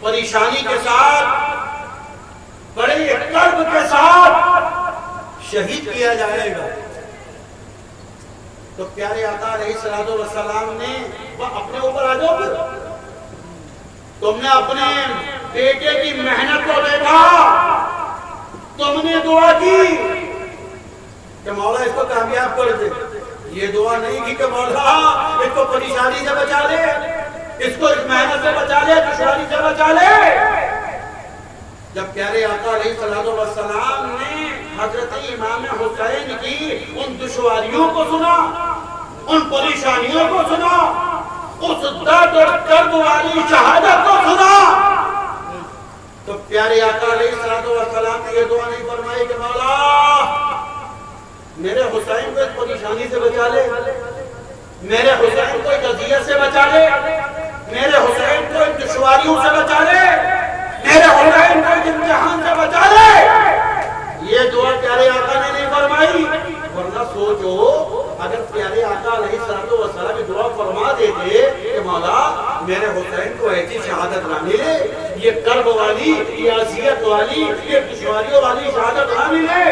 پریشانی کے ساتھ، بڑے کرب کے ساتھ شہید کیا جائے گا، تو پیارے آقا علیہ السلام نے اپنے اوپر آ جاؤ، تم نے اپنے بیٹے کی محنت کو دیکھا، تم نے دعا کی کہ مولا اس کو کامیاب کر دے، یہ دعا نہیں کی کہ مولا اس کو پریشانی سے بچا لے، اس کو اس محنت سے بچا لے، دشواری سے بچا لے۔ جب پیارے آقا علیہ السلام نے حضرت امام حسین کی ان دشواریوں کو سنا، ان پریشانیوں کو سنا، اس درد اور کرب والی شہادت کو سنا، تو پیارے آقا علیہ السلام نے یہ دعا نہیں فرمائی کہ مولا میرے حسین کو اس پریشانی سے بچا لے، میرے حسین کو اس اذیت سے بچا لے، میرے حسین کو ان دشواریوں سے بچا لے، میرے حسین کو اس امتحان سے بچا لے۔ یہ دعا پیارے آقا نے نہیں فرمائی، ورنہ سوچو اگر پیارے آقا علیہ السلام دعا فرما دیتے کہ مولا میرے حسین کو ایسی شہادت نہ ملے، یہ کرب والی والی، یہ اذیت والی، یہ دشواریوں والی شہادت نہ ملے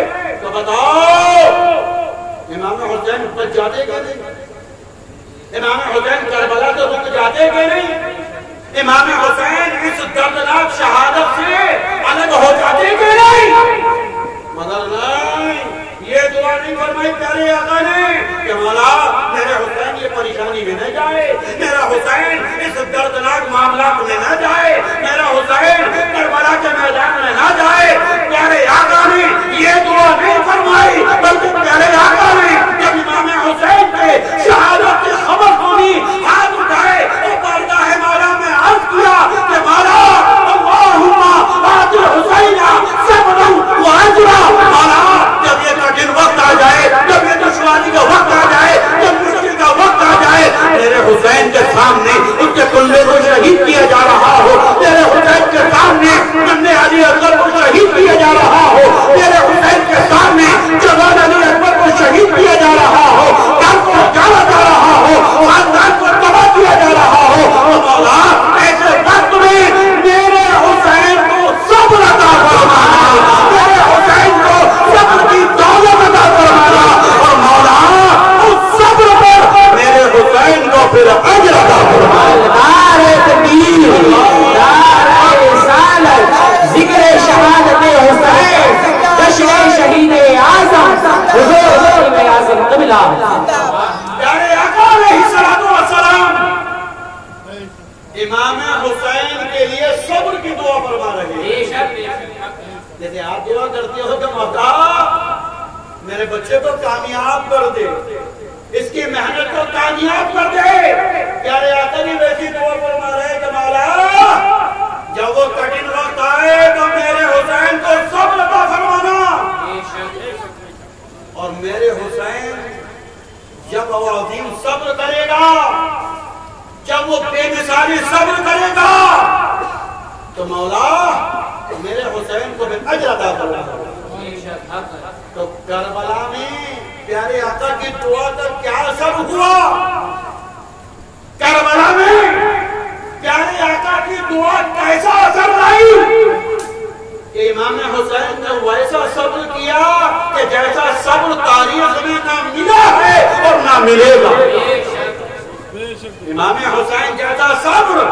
تو بتاؤ امام حسین بچ جاتے کہ نہیں؟ امام حسین کربلا سے رک جاتے کہ نہیں؟ امام حسین اس دردناک شہادت سے الگ ہو جاتے کہ نہیں؟ مگر نہیں، یہ دعا نہیں فرمائی پیارے آقا نے کہ مولا میرے حسین یہ پریشانی میں نہ جائے، میرا حسین اس دردناک معاملات میں نہ جائے، میرا حسین کربلا کے میدان میں نہ جائے۔ پیارے آقا نے یہ دعا نہیں فرمائی، بلکہ پیارے آقا نے جب امام حسین کے شہادت کی خبر سنی ہاتھ اٹھائے تو پردہ ہے مولا میں عرض کیا کہ مولا اللہم آت الحسین صبرا و اجرا۔ مولا جب یہ کٹھن وقت آ جائے، جب یہ دشواری کا وقت آ جائے، جب مشکل کا وقت آ جائے، میرے حسین کے سامنے اس کے کنبے کو شہید کیا جا رہا ہو، میرے حسین کے سامنے جنِ علی اکبر کو شہید کیا جا رہا ہو، میرے حسین کے سامنے جوان علی اکبر کو شہید کیا جا رہا ہو، گھر کو جالا جا رہا ہو، خاندان کو تباہ کیا جا رہا ہو، تو مولا ایسے وقت میں میرے حسین کو صبر عطا فرمانا، میرے حسین کو صبر کی دولت عطا فرمانا، اور مولا اس صبر پر میرے حسین کو پھر اجر عطا فرمانا۔ نعرہ تکبیر، نعرہ رسالت، ذکر شہادت حسین، جشن شہید اعظم، حضور امام اعظم قبلہ۔ پیارے آقا علیہ السلام امام حسین کے لیے صبر کی دعا فرما رہے ہیں۔ جیسے آپ دعا کرتے ہو کہ مولا میرے بچے کو کامیاب کر دے، اس کی محنت کو کامیاب کر دے، پیارے آقا بھی ویسی دعا فرما رہے ہیں کہ مولا جب وہ کٹھن وقت آئے تو میرے حسین کو صبر عطا فرمانا، اور میرے حسین جب وہ عظیم صبر کرے گا، جب وہ بے مثالی صبر کرے گا تو مولا میرے حسین کو بھی اجر عطا فرمانا۔ تو کربلا میں پیارے آقا کی دعا کا کیا اثر ہوا؟ کربلا میں پیارے آقا کی دعا کیسا اثر لائی کہ امام حسین نے ویسا صبر کیا کہ جیسا صبر تاریخ میں نہ ملا ہے اور نہ ملے گا۔ امام حسین جیسا صبر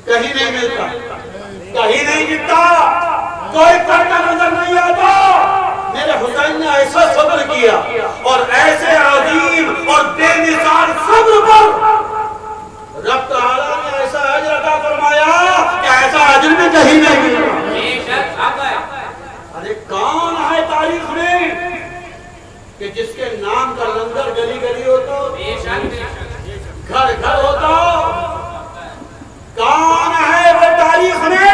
کہیں نہیں ملتا، کہیں نہیں ملتا، کوئی کرتا نظر نہیں آتا۔ میرے حسین نے ایسا صبر کیا اور ایسے عظیم اور بے مثال صبر پر رب تعالیٰ نے ایسا اجر عطا فرمایا کہ ایسا اجر میں کہیں نہیں ملا۔ ارے کون ہے تاریخ میں کہ جس کے نام کا لنگر گلی گلی ہوتا، گھر گھر ہوتا؟ کون ہے وہ تاریخ میں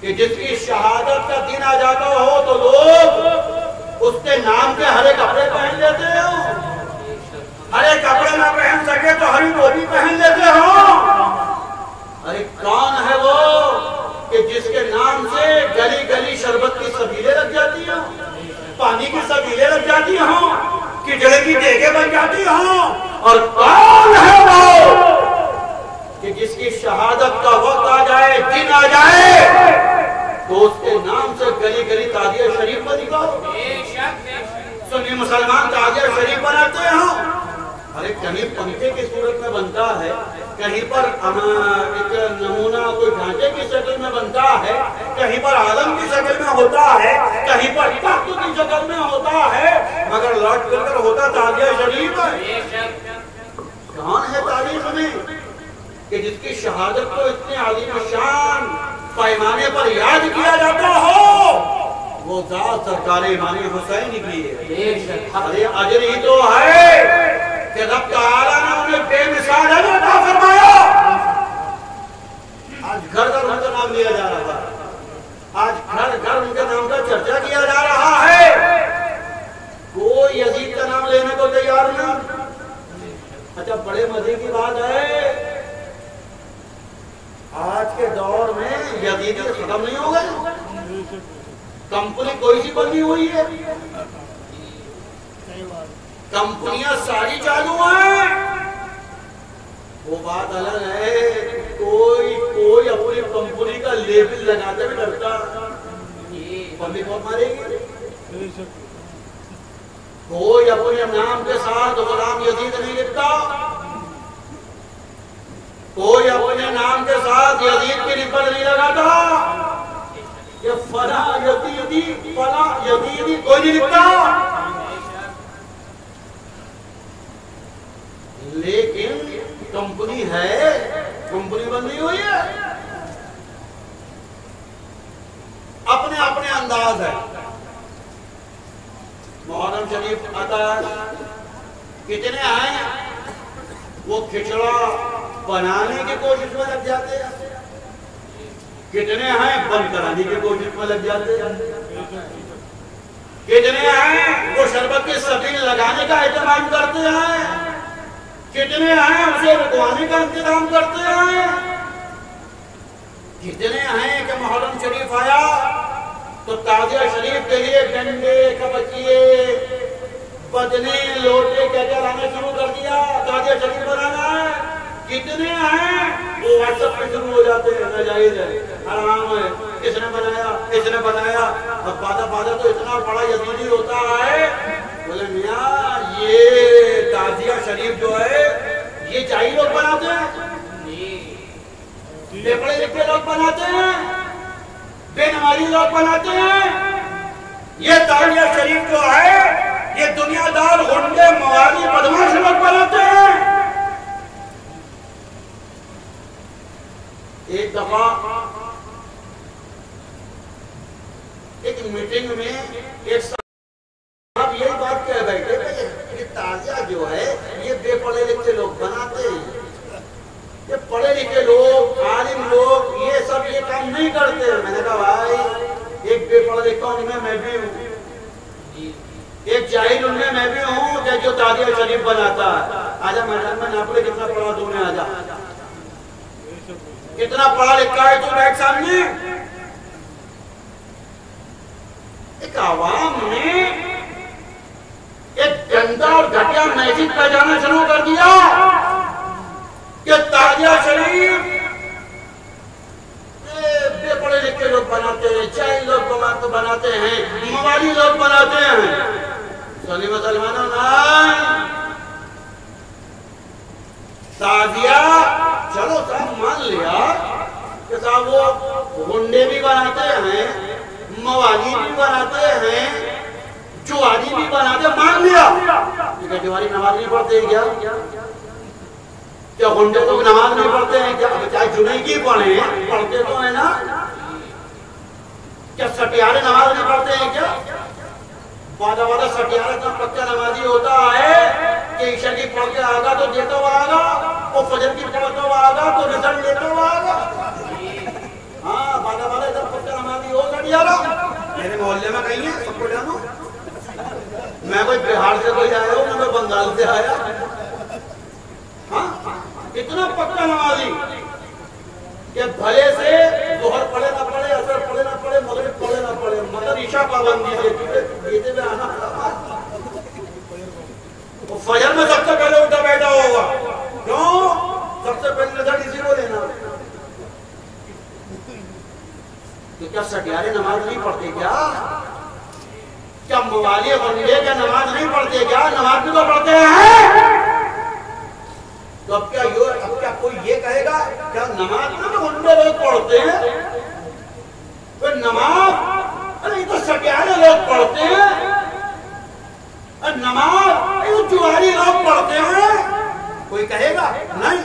کہ جس کی شہادت کا دن آ جاتا ہو تو لوگ اس کے نام کے ہرے کپڑے پہن لیتے ہو، ہرے کپڑے نہ پہن سکے تو ہری ٹوپی پہن لیتے ہو؟ ارے کون ہے وہ کہ جس کے نام سے گلی گلی شربت کی سبیلیں لگ جاتی ہوں، پانی کی سبیلیں لگ جاتی ہوں، کھچڑے کی دیگیں بن جاتی ہوں؟ اور کون ہے وہ کہ جس کی شہادت کا وقت آ جائے، دن آ جائے تو اس کے نام سے گلی گلی تعزیہ شریف بنتا ہو؟ سنی مسلمان تعزیہ شریف بناتے ہوں، ارے کہیں پنکھے کی صورت میں بنتا ہے، کہیں پر ایک نمونہ کوئی ڈھانچے کی شکل میں بنتا ہے، کہیں پر عالم کی شکل میں ہوتا ہے، کہیں پر تخت کی شکل میں ہوتا ہے، مگر لوٹ کر ہوتا تعزیہ شریف ہے۔ کون ہے تاریخ میں کہ جس کی شہادت کو اتنے عظیم شان پیمانے پر یاد کیا جاتا ہو؟ وہ ذات سرکار امام حسین کی ہے۔ ارے اجر ہی تو ہے کہ رب تعالیٰ نے انہیں بے مثال اجر عطا فرمایا۔ آج گھر گھر ان کا نام لیا جا رہا ہے، آج گھر گھر ان کے نام کا چرچا کیا جا رہا ہے، کوئی یزید کا نام لینے کو تیار نہیں۔ اچھا بڑے مزے کی بات ہے، آج کے دور میں یزیدی ختم نہیں ہو گئے، کمپنی کوئی سی بنی ہوئی ہے، کمپنیاں ساری چالو ہیں، وہ بات الگ ہے کوئی اپنی کمپنی کا لیبل لگاتے ہوئے ڈرتا پبلک اور مارے گی. کوئی اپنے نام کے ساتھ غلام یزید نہیں لکھتا. کوئی اپنے نام کے ساتھ یزید کی نسبت نہیں لگاتا. یہ فلاں یزیدی فلاں یزیدی کوئی نہیں لکھتا. لیکن کمپنی ہے، کمپنی بنی ہوئی ہے، اپنے اپنے انداز ہے. محرم شریف آتا ہے، کتنے آئے وہ کھچڑا بنانے کی کوشش میں لگ جاتے ہیں، کتنے ہیں بند کرانے کی کوشش میں لگ جاتے ہیں، کتنے ہیں وہ شربت کی سبیل لگانے کا اہتمام کرتے ہیں، کتنے ہیں اسے رکوانے کا انتظام کرتے ہیں، کتنے ہیں کہ محرم شریف آیا تو تازیہ شریف کے لیے ڈنڈے کبچیے بدنے لوٹے کیا کیا لانا شروع کر دیا تازیہ شریف بنانا ہے. کتنے ہیں وہ واٹس ایپ پہ شروع ہو جاتے ہیں، ناجائز ہے، حرام ہے، کس نے بنایا کس نے بنایا. اب بادہ تو اتنا بڑا یزیدی ہوتا ہے، بولے میاں یہ تازیہ شریف جو ہے یہ چاہیے لوگ بناتے ہیں، بے پڑھے لکھے لوگ بناتے ہیں، بے نمازی لوگ بناتے ہیں. یہ تازیہ شریف جو ہے یہ دنیا دار غنڈے موالی بدماش لوگ بناتے ہیں. ایک دفعہ ایک میٹنگ میں ایک صاحب یہی بات کہہ بیٹھے کہ یہ تازیہ جو ہے یہ بے پڑھے لکھے لوگ بناتے ہیں، یہ پڑھے لکھے لوگ عالم لوگ یہ سب یہ کام نہیں کرتے. میں نے کہا بھائی ایک بے پڑھا لکھا ان میں بھی ہوں، ایک جاہل ان میں بھی ہوں کہ جو تازیہ شریف بناتا ہے. آجا میدان میں ناپلے کتنا پڑھا تو میں آجا، کتنا پڑھا لکھا ہے تو بیٹھ سامنے. ایک عوام نے ایک گندا اور گھٹیا میسج پہ جانا شروع کر دیا کہ تازیہ شریف بے پڑھے لکھے لوگ بناتے ہیں، جاہل لوگ بناتے ہیں، موالی لوگ بناتے ہیں. سلیم سلمانہ نہیں، تازیہ چلو صاحب مان لیا کہ صاحب وہ غنڈے بھی بناتے ہیں، موالی بھی بناتے ہیں، جواری بھی بناتے ہیں، مان لیا. لیکن جواری نماز نہیں پڑھتے ہیں کیا غنڈے کو نماز نہیں پڑھتے ہیں کیا؟ چاہے جنیدی پڑھیں پڑھتے تو ہیں نا. کیا سٹیارے نماز نہیں پڑھتے ہیں کیا؟ وعدہ سٹیارہ اتنا پکا نمازی ہوتا ہے کہ عشاء کی پڑھ کے آگا تو دیتا ہوا آگا، اور فجر کی پڑھتا ہوا آگا تو رزلٹ لیتا ہوا آگا. ہاں وعدہ اتنا پکا نمازی ہو سٹیارہ. میرے محلے میں کہیں ہے سب کو جانو، میں کوئی بہار سے کوئی آیا ہوں، میں بنگال سے آیا. ہاں اتنا پکا نمازی کہ بھلے سے ظہر پڑھے نہ پڑھے، عصر پڑھے نہ پڑھے، مغرب پڑھے نہ پڑھے، مگر عشاء پابندی سے دیتے میں آنا. فجر میں سب سے پہلے اٹھا بیٹھا ہوگا، کیوں؟ سب سے پہلے رزلٹ اسی کو دینا. تو کیا سٹیارے نماز نہیں پڑھتے کیا موالی غنڈے کیا نماز نہیں پڑھتے کیا؟ نماز بھی تو پڑھتے ہیں. تو اب کیا کوئی یہ کہے گا کیا نماز میں غنڈے لوگ پڑھتے ہیں؟ پھر نماز ارے یہ تو سٹیارے لوگ پڑھتے ہیں، نماز یہ تو جواری لوگ پڑھتے ہیں. کوئی کہے گا نہیں.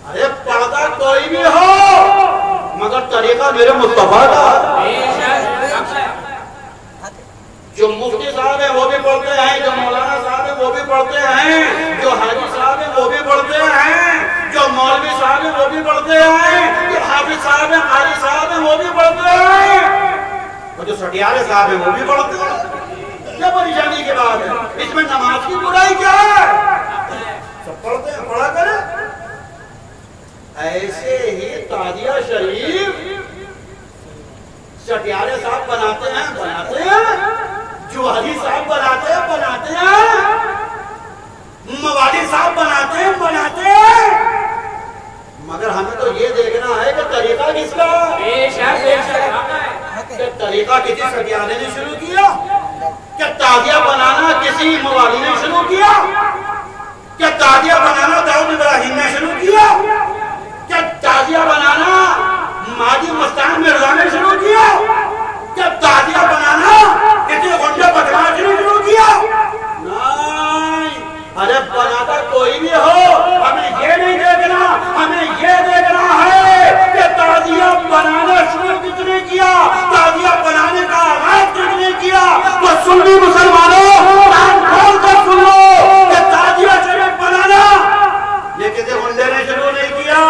ارے پڑھتا کوئی بھی ہو مگر طریقہ میرے مصطفیٰ کا. جو مفتی صاحب ہیں وہ بھی پڑھتے ہیں، جو مولانا صاحب ہیں وہ بھی پڑھتے ہیں، جو حاجی صاحب ہیں وہ بھی پڑھتے ہیں، جو مولوی صاحب ہیں وہ بھی پڑھتے ہیں، جو حافظ صاحب ہیں، قاری صاحب ہیں وہ بھی پڑھتے ہیں، اور جو سٹیارے صاحب ہیں وہ بھی پڑھتے ہیں. کیا پریشانی کی بات ہے؟ اس میں نماز کی برائی کیا ہے؟ سب پڑھتے ہیں، پڑھا کریں. ایسے ہی تازیہ شریف سٹیارے صاحب بناتے ہیں، جوہری صاحب بناتے ہیں، موالی صاحب بناتے ہیں. مگر ہمیں تو یہ دیکھنا ہے کہ طریقہ کس کا کہ طریقہ کسی سٹیانے نے شروع کیا، کہ تعزیہ بنانا کسی موالی نے شروع کیا، کہ تعزیہ بنانا داؤد ابراہیم نے شروع کیا، کہ تعزیہ بنانا مہدی مستعان مرزا نے شروع کیا، کہ تعزیہ بنانا کسی غنڈے بدماش نے شروع کیا؟ نہیں، ارے بناتا کوئی بھی ہو، ہمیں یہ نہیں دیکھنا، ہمیں یہ دیکھنا ہے کہ تعزیہ بنانا شروع کس نے کیا، تعزیہ بنانے کا آغاز کس نے کیا؟ تو سنی مسلمانوں کان کھول کر سن لو کہ تعزیہ شریف بنانا یہ کسی غنڈے نے شروع نہیں کیا،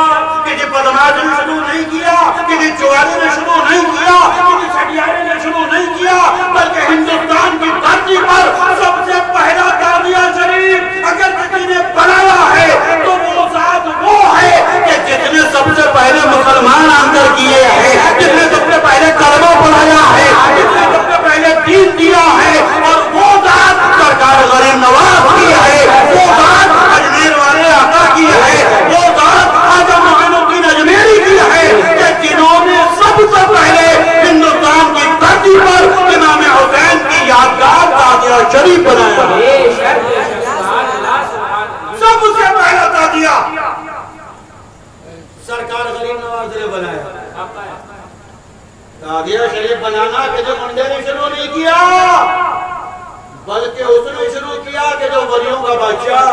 کسی بدماش نے شروع نہیں کیا، کسی چوہے نے شروع نہیں کیا، کسی سٹیارے نے شروع نہیں کیا، بلکہ ہندوستان کی دھرتی پر سب سے پہلا تعزیہ شریف اگر کسی نے بنایا ہے تو وہ ذات وہ ہے کہ جس نے سب سے پہلے مسلمان اندر کیے ہیں، جس نے سب سے پہلے کلمہ پڑھایا ہے، جس نے سب سے پہلے دین دیا ہے، اور وہ ذات سرکار غریب نواز کی ہے، وہ ذات اجمیر والے آقا کی ہے، وہ ذات خواجہ معین الدین اجمیری کی ہے، کہ جنہوں نے سب سے پہلے ہندوستان کی دھرتی پر امام حسین کی یادگار تعزیہ شریف بنایا، سب سے پہلا تعزیہ سرکار غریب نواز نے بنایا۔ تعزیہ شریف بنانا کہ جو منڈے نے شروع نہیں کیا، بلکہ اس نے شروع کیا کہ جو ولیوں کا بادشاہ،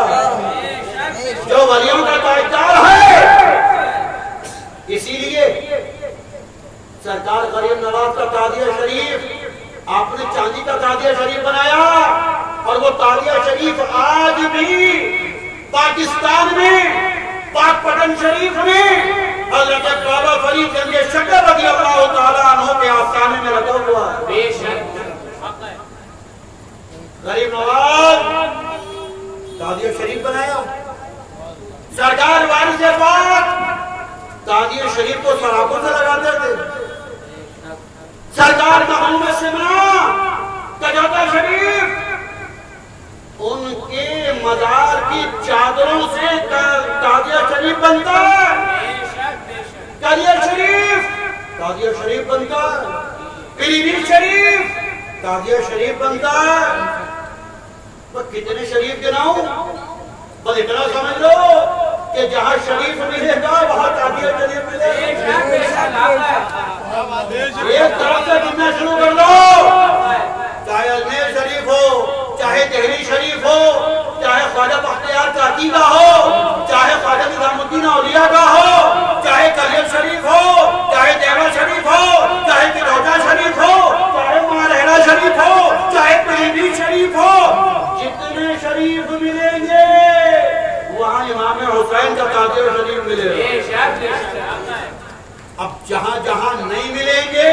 جو ولیوں کا تاجدار ہے۔ اسی لیے سرکار غریب نواز کا تعزیہ شریف آپ نے چاندی کا تعزیہ شریف بنایا، اور وہ تعزیہ شریف آج بھی پاکستان میں پاک پٹن شریف میں حضرت بابا فرید جنگ شکر رضی اللہ تعالیٰ عنہ کے آستانے میں رکھا ہوا ہے۔ غریب نواز تعزیہ شریف بنایا، سرکار وارث پاک تعزیہ شریف کو سراپوں سے لگاتے تھے، سرکار محمود سمرا تجاتا شریف ان کے مزار کی چادروں سے تعزیہ شریف بنتا ہے، تعزیہ شریف تعزیہ شریف بنتا ہے، پیلی بھیت شریف تعزیہ شریف بنتا ہے۔ بس کتنے شریف گناؤں، بس اتنا سمجھ لو کہ جہاں شریف ملے گا وہاں تعزیہ شریف ملے گا۔ ایک طرف سے گننا شروع کر دو، چاہے اجمیر شریف ہو، چاہے دہلی شریف ہو، چاہے خواجہ بختیار کا عقیدہ ہو، چاہے خواجہ نظام الدین اولیاء کا ہو، چاہے کلیل شریف ہو، چاہے دیوہ شریف ہو، چاہے کلوجہ شریف ہو، چاہے مارہلا شریف ہو، چاہے پیلی بھیت شریف ہو، جتنے شریف ملیں گے وہاں امام حسین کا تعزیہ شریف ملے گا۔ اب جہاں جہاں نہیں ملیں گے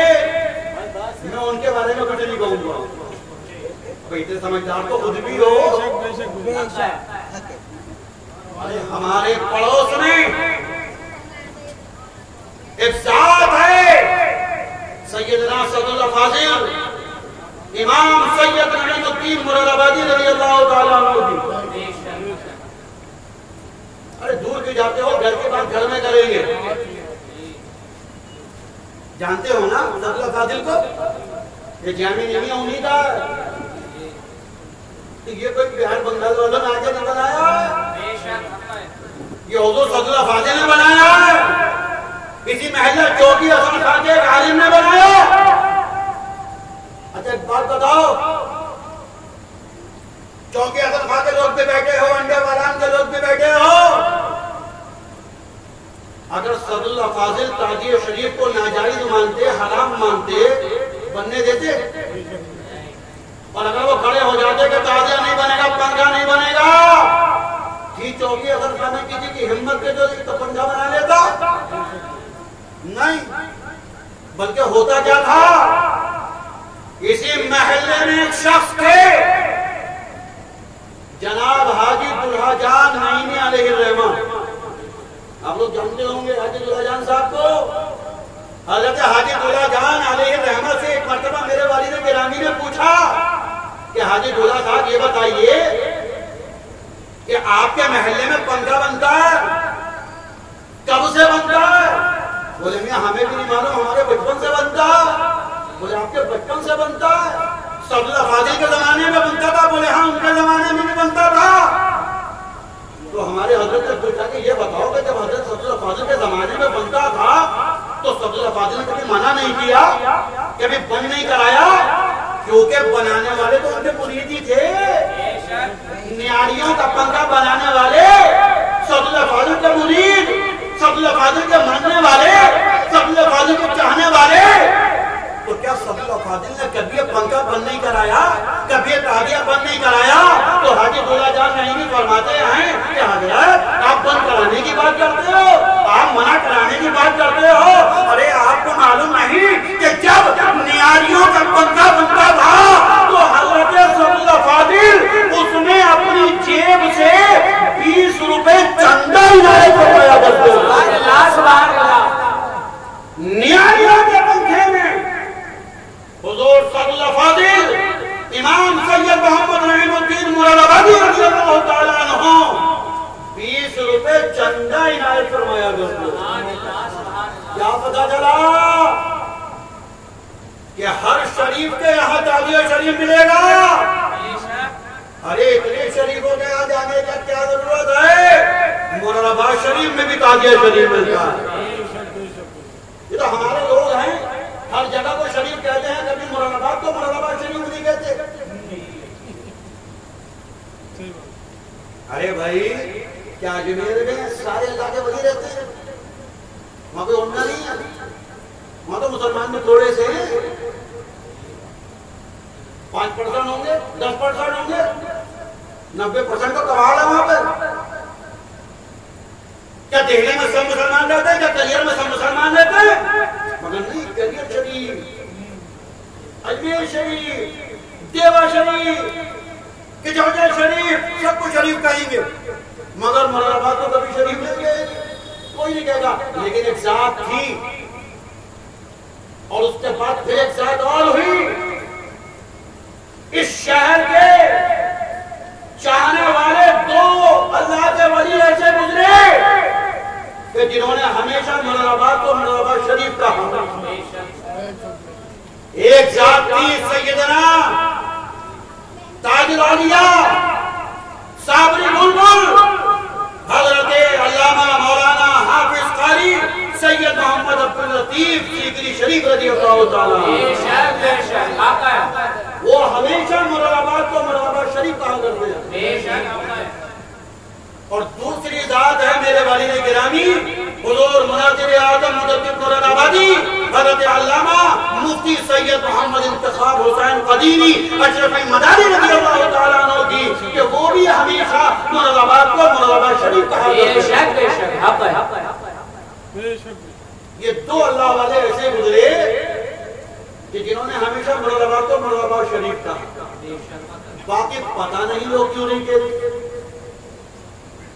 میں ان کے بارے میں کچھ نہیں کہوں گا، اتنے سمجھدار تو خود بھی ہو۔ ہمارے پڑوس میں ایک ذات ہے سیدنا سعد اللہ فاضل امام سید نعیم الدین مراد آبادی رضی اللہ تعالیٰ عنہ کی۔ ارے دور کے جاتے ہو، گھر کے بعد گھر میں کریں گے، جانتے ہو نا سعد اللہ فاضل کو؟ یہ جامعہ نہیں انہی کا، یہ کوئی بہار بنگال والوں نے آگے نہیں بنایا، یہ حضور سعد اللہ فاضل نے بنایا ہے، کسی محلہ چوکی حسن خان کے ایک عالم نے بنایا۔ اچھا ایک بات بتاؤ، چوکی حسن خان کے لوگ بھی بیٹھے ہو، انڈے والان کے لوگ بھی بیٹھے ہو، اگر سعد اللہ فاضل تعزیہ شریف کو ناجائز مانتے، حرام مانتے، بننے دیتے؟ اور اگر وہ کھڑے ہو جاتے کہ تعزیہ نہیں بنے گا، پنجا نہیں بنے گا، تھی چوکی اگر خانے کسی کی ہمت کے جو تو پنجا بنا لیتا؟ نہیں، بلکہ ہوتا کیا تھا، اسی محلے میں ایک شخص تھے جناب حاجی دلہا جان نعیمی علیہ الرحمہ، آپ لوگ جانتے ہوں گے حاجی دلہا جان صاحب کو۔ حضرت حاجی دلہا جان علیہ الرحمہ سے ایک مرتبہ میرے والد گرامی نے پوچھا کہ حاجی دلہا صاحب یہ بتائیے کہ آپ کے محلے میں پنکھا بنتا ہے، کب سے بولے میاں ہمیں بھی نہیں معلوم، ہمارے بچپن سے بنتا ہے۔ بولے آپ کے بچپن سے بنتا ہے؟ صدر فاضل کے زمانے میں بنتا تھا؟ بولے ہاں ان کے زمانے میں بھی بنتا تھا۔ تو ہمارے حضرت نے پوچھا کہ یہ بتاؤ کہ جب حضرت صدر فاضل کے زمانے میں بنتا تھا تو صدر فاضل نے کبھی منع نہیں کیا، کبھی بند نہیں کرایا؟ کیونکہ بنانے والے تو ان کے مرید ہی تھے، نیاریوں کا پنکھا بنانے والے صدر فاضل کے مرید، صدر فاضل کے ماننے والے، صدر فاضل کے چاہنے والے۔ تو کیا صدر فاضل نے کبھی یہ پنکھا بند نہیں کرایا، کبھی یہ تعدیہ بند نہیں کرایا؟ تو حاجی دولہ جان نہیں فرماتے ہیں کہ حضرت آپ بند کرانے کی بات کرتے ہو، آپ منع کرانے کی بات کرتے ہو؟ ارے آپ کو معلوم نہیں کہ جب نیاریوں کا پنکھا بنتا تھا تو حضرت صدر فاضل اس میں اپنی جیب سے 20 روپے چندہ عنایت فرمایا کرتے تھے۔ نیاریوں کے پنکھے میں حضور صدر فاضل امام سید محمد رحیم الدین مراد آبادی رضی اللہ تعالیٰ عنہ 20 روپے چندہ عنایت فرمایا کرتے تھے۔ کیا پتہ چلا کہ ہر شریف کے یہاں تعدیہ شریف ملے گا؟ ارے اتنے شریفوں کے یہاں جانے کا کیا ضرورت ہے؟ مراد آباد شریف میں بھی تعدیہ شریف ملتا ہے۔ یہ تو ہمارے لوگ ہیں، ہر جگہ کو شریف کہتے ہیں، کبھی مراد آباد تو مراد آباد شریف نہیں کہتے۔ ارے بھائی کیا اجمیر میں سارے اللہ کے ولی رہتے ہیں؟ وہاں کوئی عمدہ نہیں ہے، وہاں تو مسلمان میں تھوڑے سے ہیں، 5% ہوں گے، 10% ہوں گے، 90% تو کباڑ ہے وہاں پہ۔ کیا دہلی میں سب مسلمان رہتے ہیں؟ کیا کلیئر میں سب مسلمان رہتے ہیں؟ مگر نہیں، کلیئر شریف، اجمیر شریف، دیوا شریف، کچوجہ شریف، سب کو شریف کہیں گے، مگر مراد آباد تو کبھی شریف نہیں گئے، کوئی نہیں کہے گا۔ لیکن ایک ذات تھی اور اس کے بعد پھر ایک ذات اور ہوئی، اس شہر کے چاہنے والے 2 اللہ کے ولی ایسے گزرے کہ جنہوں نے ہمیشہ مراد آباد کو مراد آباد شریف کہا۔ ایک ذات تھی سیدنا تاج الاولیاء صابری بلبل حضرت علامہ مولانا حافظ قاری سید محمد عبداللطیف سیکری شریف رضی اللہ تعالیٰ۔ وہ ہمیشہ مراد آباد کو مراد آباد شریف کہا کرتے ہیں۔ اور دوسری ذات ہے میرے والد گرامی حضور مناظر اعظم مجدد مراد آبادی حضرت علامہ مفتی سید محمد انتخاب حسین قدیمی اشرفی مداری رضی اللہ تعالیٰ عنہ کی، کہ وہ بھی ہمیشہ مراد آباد کو مراد آباد شریف کہا کرتے ہیں۔ یہ 2 اللہ والے ایسے گزرے کہ جنہوں نے ہمیشہ مراد آباد کو مراد آباد شریف کہا۔ باقی پتہ نہیں لوگ کیوں نہیں کہتے۔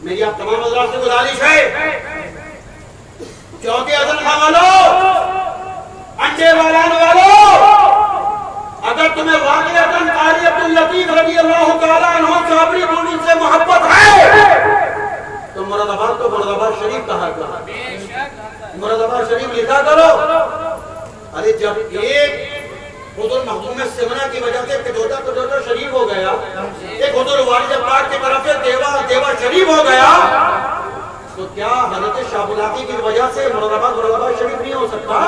میری آپ تمام حضرات سے گزارش ہے، چوکے اذن خواہ والو، انڈے والان والو، اگر تمہیں واقعتاً قاری عبداللطیف رضی اللہ تعالیٰ عنہ صابری بلبل سے محبت ہے تو مراد آباد کو مراد آباد شریف کہا کرو، مراد آباد شریف لکھا کرو۔ ارے جب ایک حضور محموم سمنہ کی وجہ سے کجوجہ شریف ہو گیا، ایک حضور والد پاک کی طرف سے دیوا شریف ہو گیا، تو کیا حضرت شاہ بلاقی کی وجہ سے مراد آباد شریف نہیں ہو سکتا؟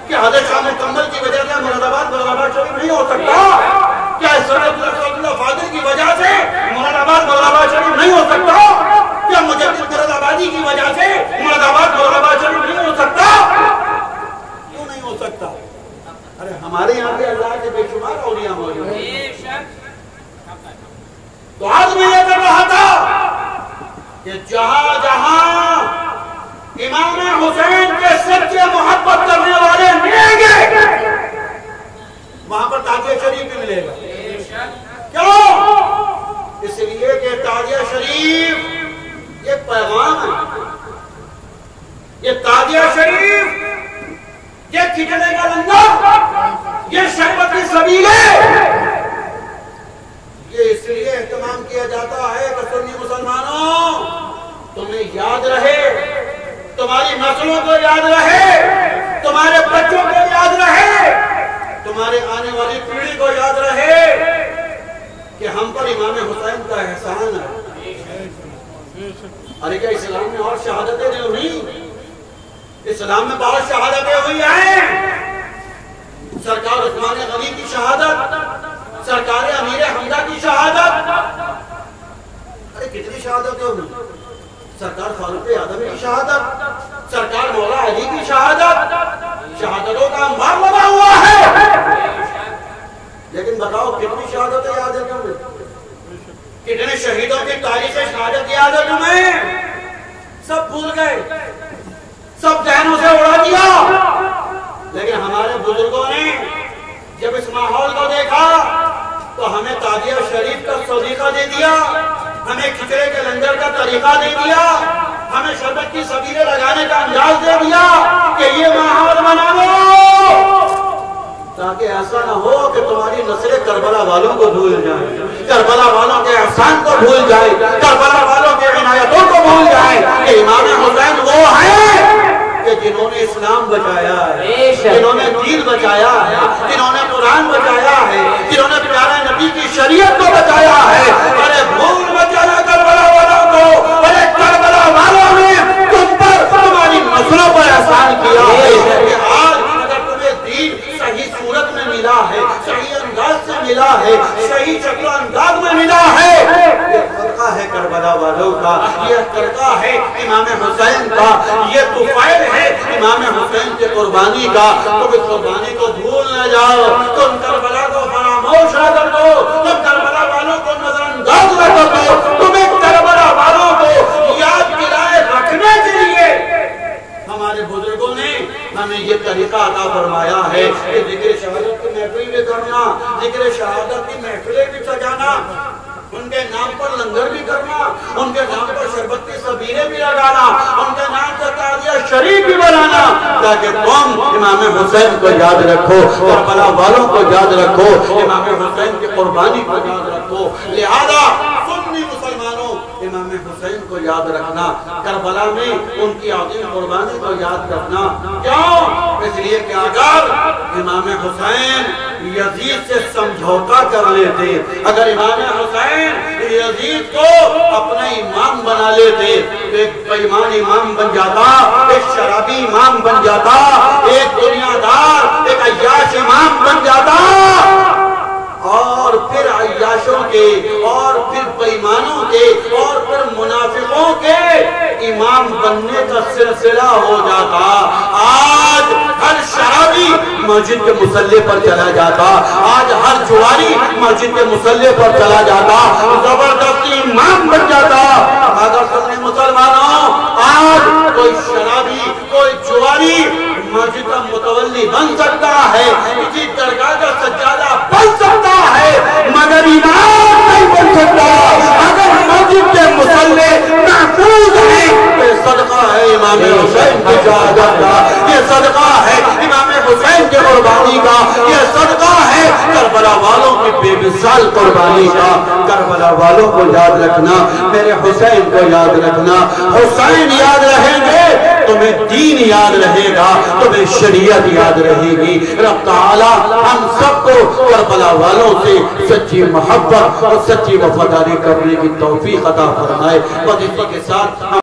کیا حضرت شاہ کمبل کی وجہ سے مراد آباد شریف نہیں ہو سکتا؟ کیا صدر فاضل کی وجہ سے مراد آباد شریف نہیں ہو سکتا؟ کیا مجدد مراد آبادی کی وجہ سے مراد آباد شریف نہیں ہو سکتا؟ کیوں نہیں ہو سکتا؟ ارے ہمارے یہاں پہ اللہ کے بے شمار اولیاء موجود ہیں۔ تو آج میں یہ کر رہا تھا کہ جہاں جہاں امام حسین کے سچے محبت کرنے والے ملیں گے وہاں پر تعزیہ شریف بھی ملے گا۔ کیوں؟ اس لیے کہ تعزیہ شریف یہ پیغام ہے، یہ تعزیہ شریف یہ کھچڑے کا لنگر، یہ شربت کی سبیل ہے۔ یہ اس لیے اہتمام کیا جاتا ہے کہ سنی مسلمانوں تمہیں یاد رہے، تمہاری نسلوں کو یاد رہے، تمہارے بچوں کو یاد رہے، تمہارے آنے والی پیڑھی کو یاد رہے کہ ہم پر امام حسین کا احسان ہے۔ ارے کیا اسلام میں اور شہادتیں نہیں ہوئی؟ اسلام میں بہت شہادتیں ہوئی ہیں۔ سرکار عثمان غنی کی شہادت، سرکار امیر حمزہ کی شہادت، ارے کتنی شہادتیں ہوئی؟ سرکار فاروق اعظم کی شہادت، سرکار مولا علی کی شہادت، شہادتوں کا انبار لگا ہوا ہے۔ لیکن بتاؤ کتنی شہادتیں یاد ہے تمہیں؟ کتنے شہیدوں کی تاریخ شہادت یاد ہے تمہیں؟ سب بھول گئے، سب ذہنوں سے اڑا دیا۔ لیکن ہمارے بزرگوں نے جب اس ماحول کو دیکھا تو ہمیں تعزیہ شریف کا سلیقہ دے دیا، ہمیں کھچڑے کے لنگر کا طریقہ دے دیا، ہمیں شربت کی سبیلیں لگانے کا انداز دے دیا کہ یہ ماحول بنا لو تاکہ ایسا نہ ہو کہ تمہاری نسلیں کربلا والوں کو بھول جائیں، کربلا والوں کے احسان کو بھول جائیں، کربلا والوں کے عنایتوں کو بھول جائیں کہ امام حسین وہ ہیں کہ جنہوں نے اسلام بچایا ہے، جنہوں نے دین بچایا ہے، جنہوں نے قرآن بچایا ہے، جنہوں نے پیارے نبی کی شریعت کو بچایا ہے۔ ارے بھول بچانا کربلا والوں کو، ارے کربلا والوں نے تم پر تمہاری نسلوں پر احسان کیا ہے کہ آج اگر تمہیں دین صحیح صورت میں ملا ہے، صحیح انداز سے ملا ہے، صحیح شکل و انداز میں ملا ہے، یہ صدقہ ہے کربلا والوں کا، یہ صدقہ ہے امام حسین کا، یہ طفیل ہے امام حسین کے قربانی کا۔ تم اس قربانی کو بھول نہ جاؤ، تم کربلا کو فراموش نہ کر دو، تم کربلا والوں کو نظر انداز نہ کر دو، تمہیں کربلا والوں کو یاد دلائے رکھنے کے لیے ہمارے بزرگوں نے ہمیں یہ طریقہ عطا فرمایا ہے کہ ذکر شہادت کی محفل بھی کرنا، ذکر شہادت کی محفلیں بھی سجانا، ان کے نام پر لنگر بھی کرنا، ان کے نام پر شربت کی سبیلیں بھی لگانا، ان کے نام سے تعزیہ شریف بھی بنانا، تاکہ تم امام حسین کو یاد رکھو، کربلا والوں کو یاد رکھو، امام حسین کی قربانی کو یاد رکھو۔ لہذا سنی مسلمانوں امام حسین کو یاد رکھنا، کربلا میں ان کی عظیم قربانی کو یاد رکھنا۔ کیوں؟ اس لیے کہ اگر امام حسین یزید سے سمجھوتا کر لیتے، اگر امام حسین یزید کو اپنا امام بنا لیتے، ایک بےایمان امام بن جاتا، ایک شرابی امام بن جاتا، ایک دنیا دار، ایک عیاش امام بن جاتا، اور پھر عیاشوں کے، اور پھر بےایمانوں کے، اور پھر منافقوں کے امام بننے کا سلسلہ ہو جاتا۔ آج ہر شرابی مسجد کے مصلی پر چلا جاتا، آج ہر جواری مسجد کے مصلی پر چلا جاتا، زبردستی امام بن جاتا۔ اگر سنی مسلمانوں آج کوئی شرابی، کوئی جواری مسجد کا متولی بن سکتا ہے، کسی درگاہ کا سجادہ بن سکتا ہے، مگر امام نہیں بن سکتا۔ اگر مسجد کے مصلی محفوظ ہیں، یہ صدقہ ہے امام حسین کی شہادت کا، یہ صدقہ ہے امام حسین کے قربانی کا، یہ صدقہ ہے کربلا والوں کی بے مثال قربانی کا۔ کربلا والوں کو یاد رکھنا، میرے حسین کو یاد رکھنا۔ حسین یاد رہیں گے، تمہیں دین یاد رہے گا، تمہیں شریعت یاد رہے گی۔ رب تعالی ہم سب کو کربلا والوں سے سچی محبت اور سچی وفاداری کرنے کی توفیق عطا فرمائے۔ اور اسی کے ساتھ